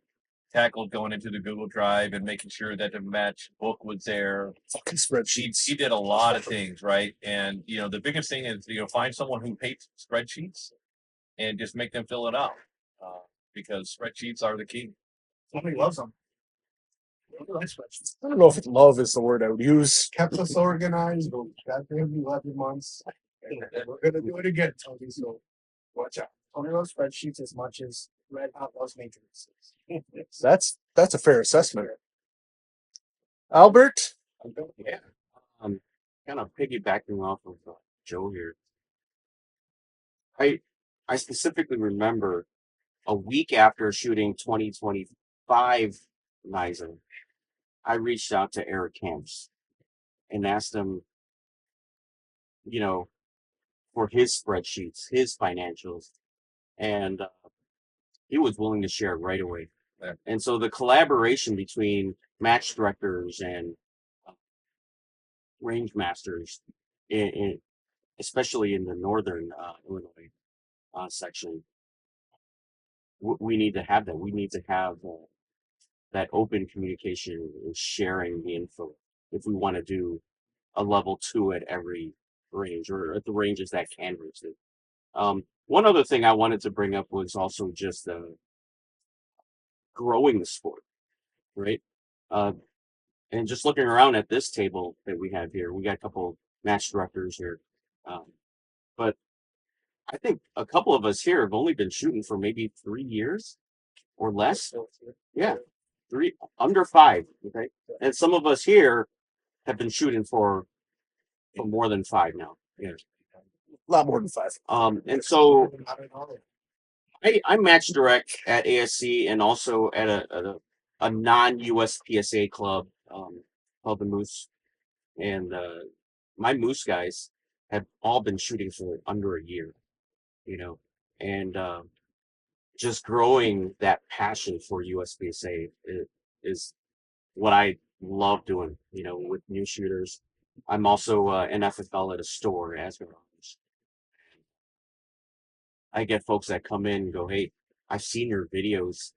tackled going into the Google Drive and making sure that the match book was there. Fucking He, spreadsheets. he did a lot of things, right? And the biggest thing is find someone who hates spreadsheets and just make them fill it out because spreadsheets are the key. Somebody loves them. I don't know if love is the word I would use. Kept us organized. Goddamn 11 months. And we're gonna do it again, Tony. So watch out. Tony loves spreadsheets as much as Red Hot loves matrices. That's a fair assessment. Albert, Yeah. Kind of piggybacking off of Joe here. I specifically remember a week after shooting 2025 Nizer, I reached out to Eric Camps and asked him, for his spreadsheets, his financials, and he was willing to share right away. And so the collaboration between match directors and range masters, especially in the northern Illinois section, we need to have that. We need to have that open communication and sharing the info if we want to do a level 2 at every range or at the ranges that can reach it. One other thing I wanted to bring up was also just growing the sport, right? And just looking around at this table that we have here, we got a couple match directors here. But I think a couple of us here have only been shooting for maybe 3 years or less. Yeah, under 5. Okay, and some of us here have been shooting for more than 5 now. Yeah, a lot more than 5. And so I match direct at ASC and also at a non USPSA club called the Moose, and my Moose guys have all been shooting for under a year, and just growing that passion for USPSA is what I love doing, with new shooters. I'm also an FFL at a store as well. I get folks that come in and go, "Hey, I've seen your videos.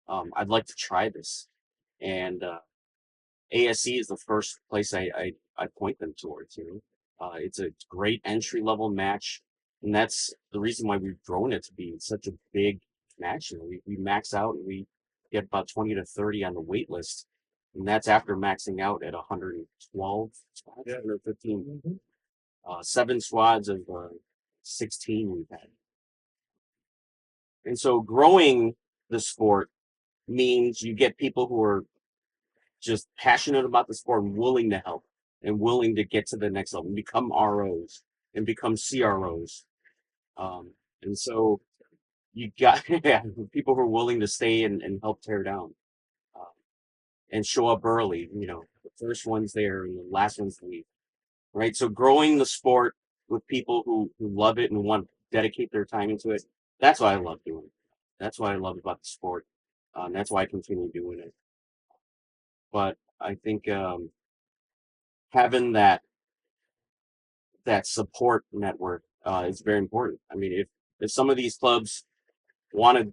I'd like to try this." And ASC is the first place I point them towards. It's a great entry level match, and that's the reason why we've grown it to be such a big match. We max out and we get about 20 to 30 on the wait list, and that's after maxing out at 112 squads, 115, 7 squads of 16 we've had. And so growing the sport means you get people who are just passionate about the sport and willing to help and willing to get to the next level and become ROs and become CROs. And so you got people who are willing to stay and help tear down and show up early, the first one's there and the last one's leave. Right. So growing the sport with people who love it and want to dedicate their time into it. That's what I love doing. That's what I love about the sport. That's why I continue doing it. But I think having that support network is very important. I mean, if some of these clubs want to,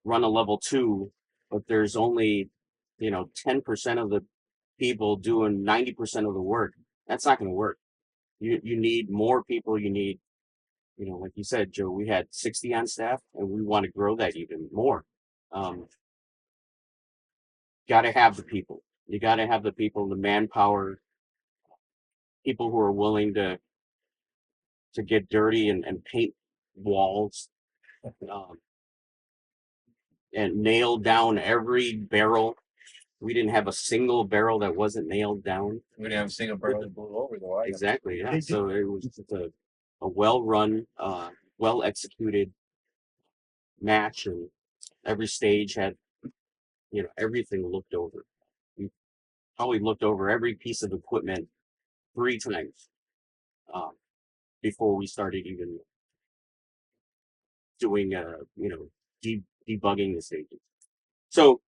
run a level 2, but there's only, 10% of the people doing 90% of the work, that's not going to work. You need more people. You need, like you said, Joe, we had 60 on staff, and we want to grow that even more. Got to have the people. You got to have the people, the manpower, people who are willing to get dirty and paint walls, and nail down every barrel. We didn't have a single barrel that wasn't nailed down. We didn't have a single barrel that blew over though. Exactly. Yeah. So it was just a well-run, well-executed match, and every stage had, everything looked over. We probably looked over every piece of equipment 3 times before we started even doing, debugging the stages. So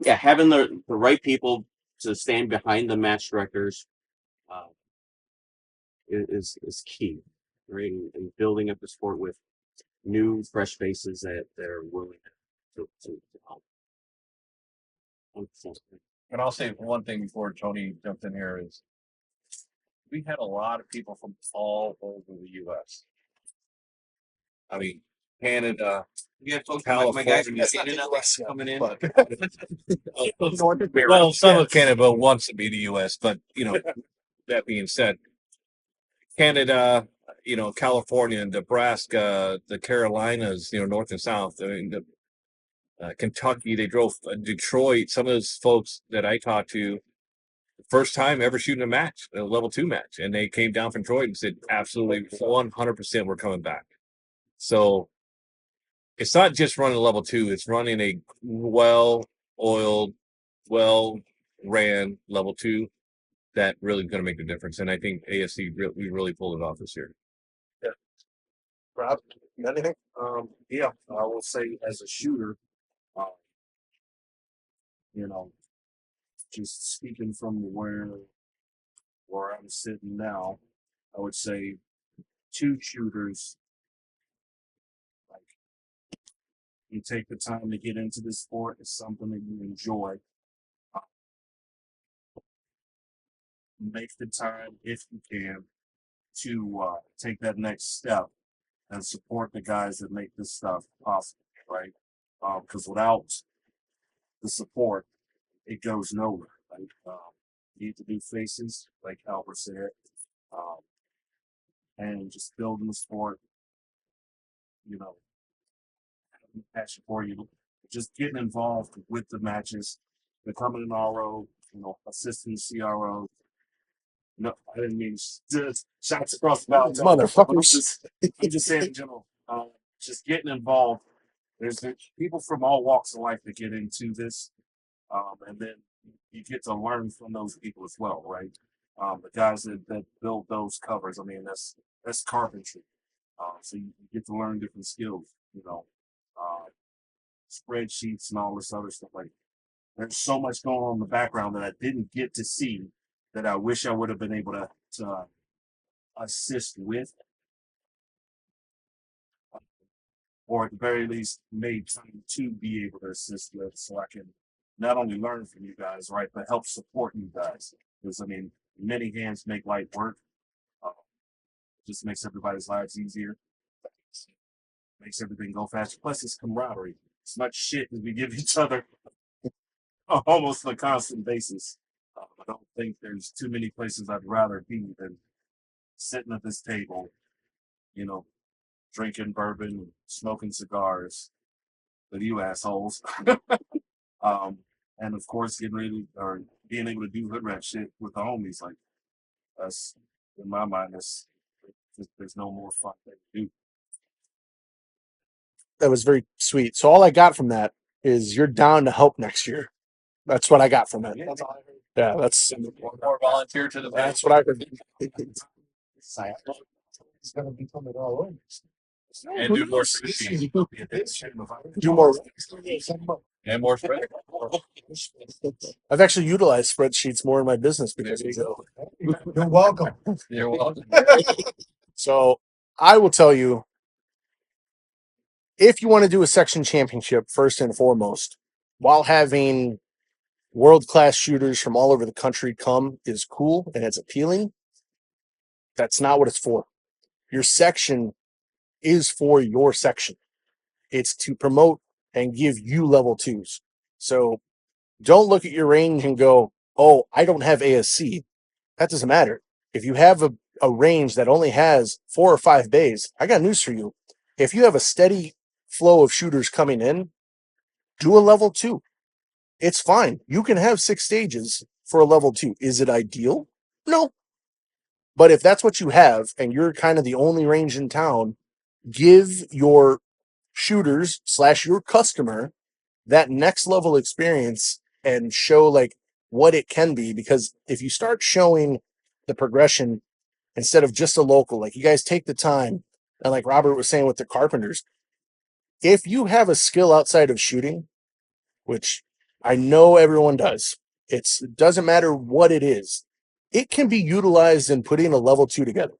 yeah, having the right people to stand behind the match directors uh, is key, right? And building up the sport with new, fresh faces that are willing to help. 100%. And I'll say one thing before Tony jumps in here is we had a lot of people from all over the U.S. I mean, Canada, Yeah, folks, California, my guys coming in. but well, some of Canada wants to be the U.S., but that being said, Canada, California, Nebraska, the Carolinas, North and South. I mean, Kentucky, they drove Detroit. Some of those folks that I talked to, first time ever shooting a match, a level 2 match, and they came down from Detroit and said, absolutely 100% we're coming back. So it's not just running level 2; it's running a well-oiled, well-ran level 2 that really going to make the difference. And I think ASC we really pulled it off this year. Yeah. Rob, you got anything? Yeah, I will say as a shooter, um, just speaking from where I'm sitting now, I would say 2 shooters. Like, you take the time to get into this sport. It's something that you enjoy. Make the time, if you can, to take that next step and support the guys that make this stuff possible, right? Because without the support, it goes nowhere. Like, you need to do faces, like Albert said, and just building the sport, having passion for you, just getting involved with the matches, becoming an RO, assistant CRO. No, I didn't mean just shots across the bow. Motherfuckers. I'm just saying in general, just getting involved. There's people from all walks of life that get into this, and then you get to learn from those people as well, right? The guys that build those covers. I mean, that's carpentry. So you get to learn different skills, spreadsheets and all this other stuff. Like there's so much going on in the background that I didn't get to see that I wish I would have been able to assist with, or at the very least made time to be able to assist with, so I can not only learn from you guys, right, but help support you guys. Because I mean, many hands make light work. Uh, just makes everybody's lives easier. Makes everything go faster. Plus, it's camaraderie. As much shit as we give each other almost on a constant basis. I don't think there's too many places I'd rather be than sitting at this table, you know, drinking bourbon, smoking cigars with you assholes. And of course, getting ready or being able to do hood rat shit with the homies. Like, that's, in my mind, there's no more fun than to do. That was very sweet. So all I got from that is you're down to help next year. That's what I got from it. That's all I heard. Yeah, that's More volunteer to the back. that's what I heard. It's gonna become it all over. And do more sushi. Do more. And more spread. I've actually utilized spreadsheets more in my business because of it. You're welcome. You're welcome. So I will tell you, if you want to do a section championship, first and foremost, while having world-class shooters from all over the country come is cool and it's appealing. That's not what it's for. Your section is for your section. It's to promote and give you level twos. So don't look at your range and go, oh, I don't have ASC. That doesn't matter. If you have a range that only has 4 or 5 bays, I got news for you. If you have a steady flow of shooters coming in, do a level 2. It's fine. You can have 6 stages for a level 2. Is it ideal? No. But if that's what you have and you're kind of the only range in town, give your shooters / your customer that next level experience and show like what it can be. Because if you start showing the progression instead of just a local, like you guys take the time, and like Robert was saying with the carpenters, if you have a skill outside of shooting, which I know everyone does, it doesn't matter what it is, it can be utilized in putting a level 2 together.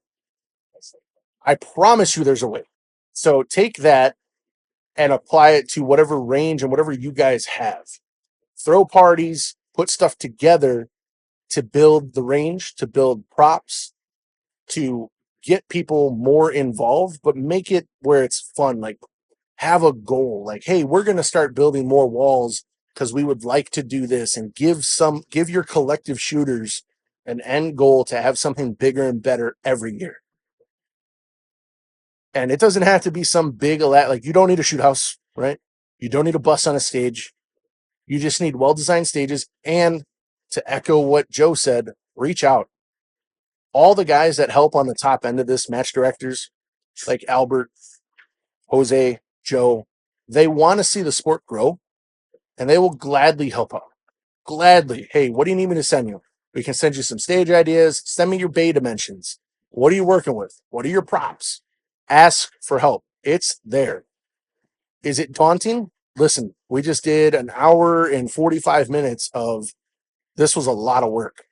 I promise you there's a way. So take that and apply it to whatever range and whatever you guys have. Throw parties, put stuff together to build the range, to build props, to get people more involved, but make it where it's fun. Like have a goal. Like, hey, we're going to start building more walls because we would like to do this, and give your collective shooters an end goal to have something bigger and better every year. And it doesn't have to be some big, like you don't need a shoot house, right? You don't need a bus on a stage. You just need well-designed stages. And to echo what Joe said, reach out. All the guys that help on the top end of this, match directors like Albert, Jose, Joe, they want to see the sport grow, and they will gladly help out. Gladly. Hey, what do you need me to send you? We can send you some stage ideas. Send me your bay dimensions. What are you working with? What are your props? Ask for help. It's there. Is it daunting? Listen, we just did an hour and 45 minutes of this was a lot of work.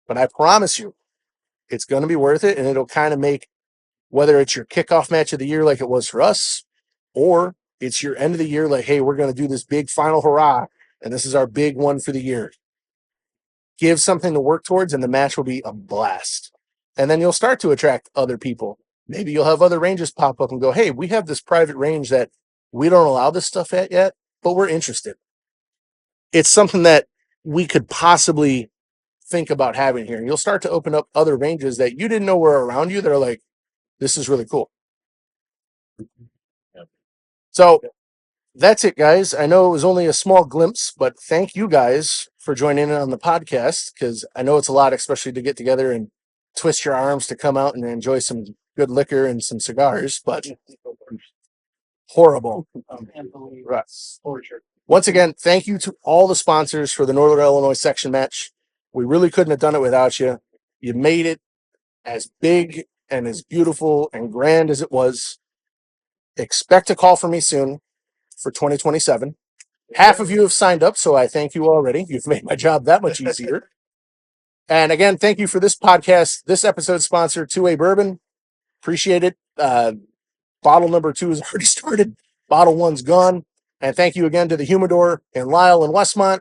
But I promise you, it's going to be worth it, and it'll kind of make, whether it's your kickoff match of the year like it was for us, or it's your end of the year like, hey, we're going to do this big final hurrah, and this is our big one for the year. Give something to work towards, and the match will be a blast. And then you'll start to attract other people. Maybe you'll have other ranges pop up and go, hey, we have this private range that we don't allow this stuff at yet, but we're interested. It's something that we could possibly think about having here. And you'll start to open up other ranges that you didn't know were around you that are like, this is really cool. So that's it, guys. I know it was only a small glimpse, but thank you guys for joining in on the podcast, because I know it's a lot, especially to get together and twist your arms to come out and enjoy some good liquor and some cigars, but horrible. Right. Once again, thank you to all the sponsors for the Northern Illinois section match. We really couldn't have done it without you. You made it as big and as beautiful and grand as it was. Expect a call from me soon. for 2027. Half of you have signed up, so I thank you already. You've made my job that much easier. And again, thank you for this podcast. This episode sponsored 2A Bourbon. Appreciate it. Bottle number 2 has already started. Bottle 1's gone. And thank you again to the Humidor in Lisle and Westmont.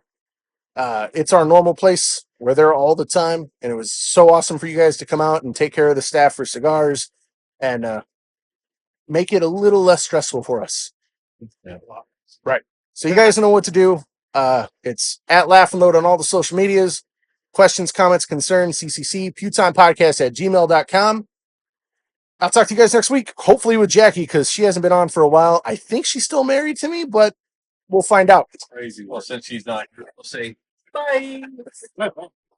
It's our normal place. We're there all the time. And it was so awesome for you guys to come out and take care of the staff for cigars and make it a little less stressful for us. Yeah. Right. So you guys know what to do. It's at Laugh and Load on all the social medias. Questions, comments, concerns, CCC, pewtimepodcast@gmail.com. I'll talk to you guys next week, hopefully with Jackie, because she hasn't been on for a while. I think she's still married to me, but we'll find out. Crazy. Well, since she's not here, we'll say bye.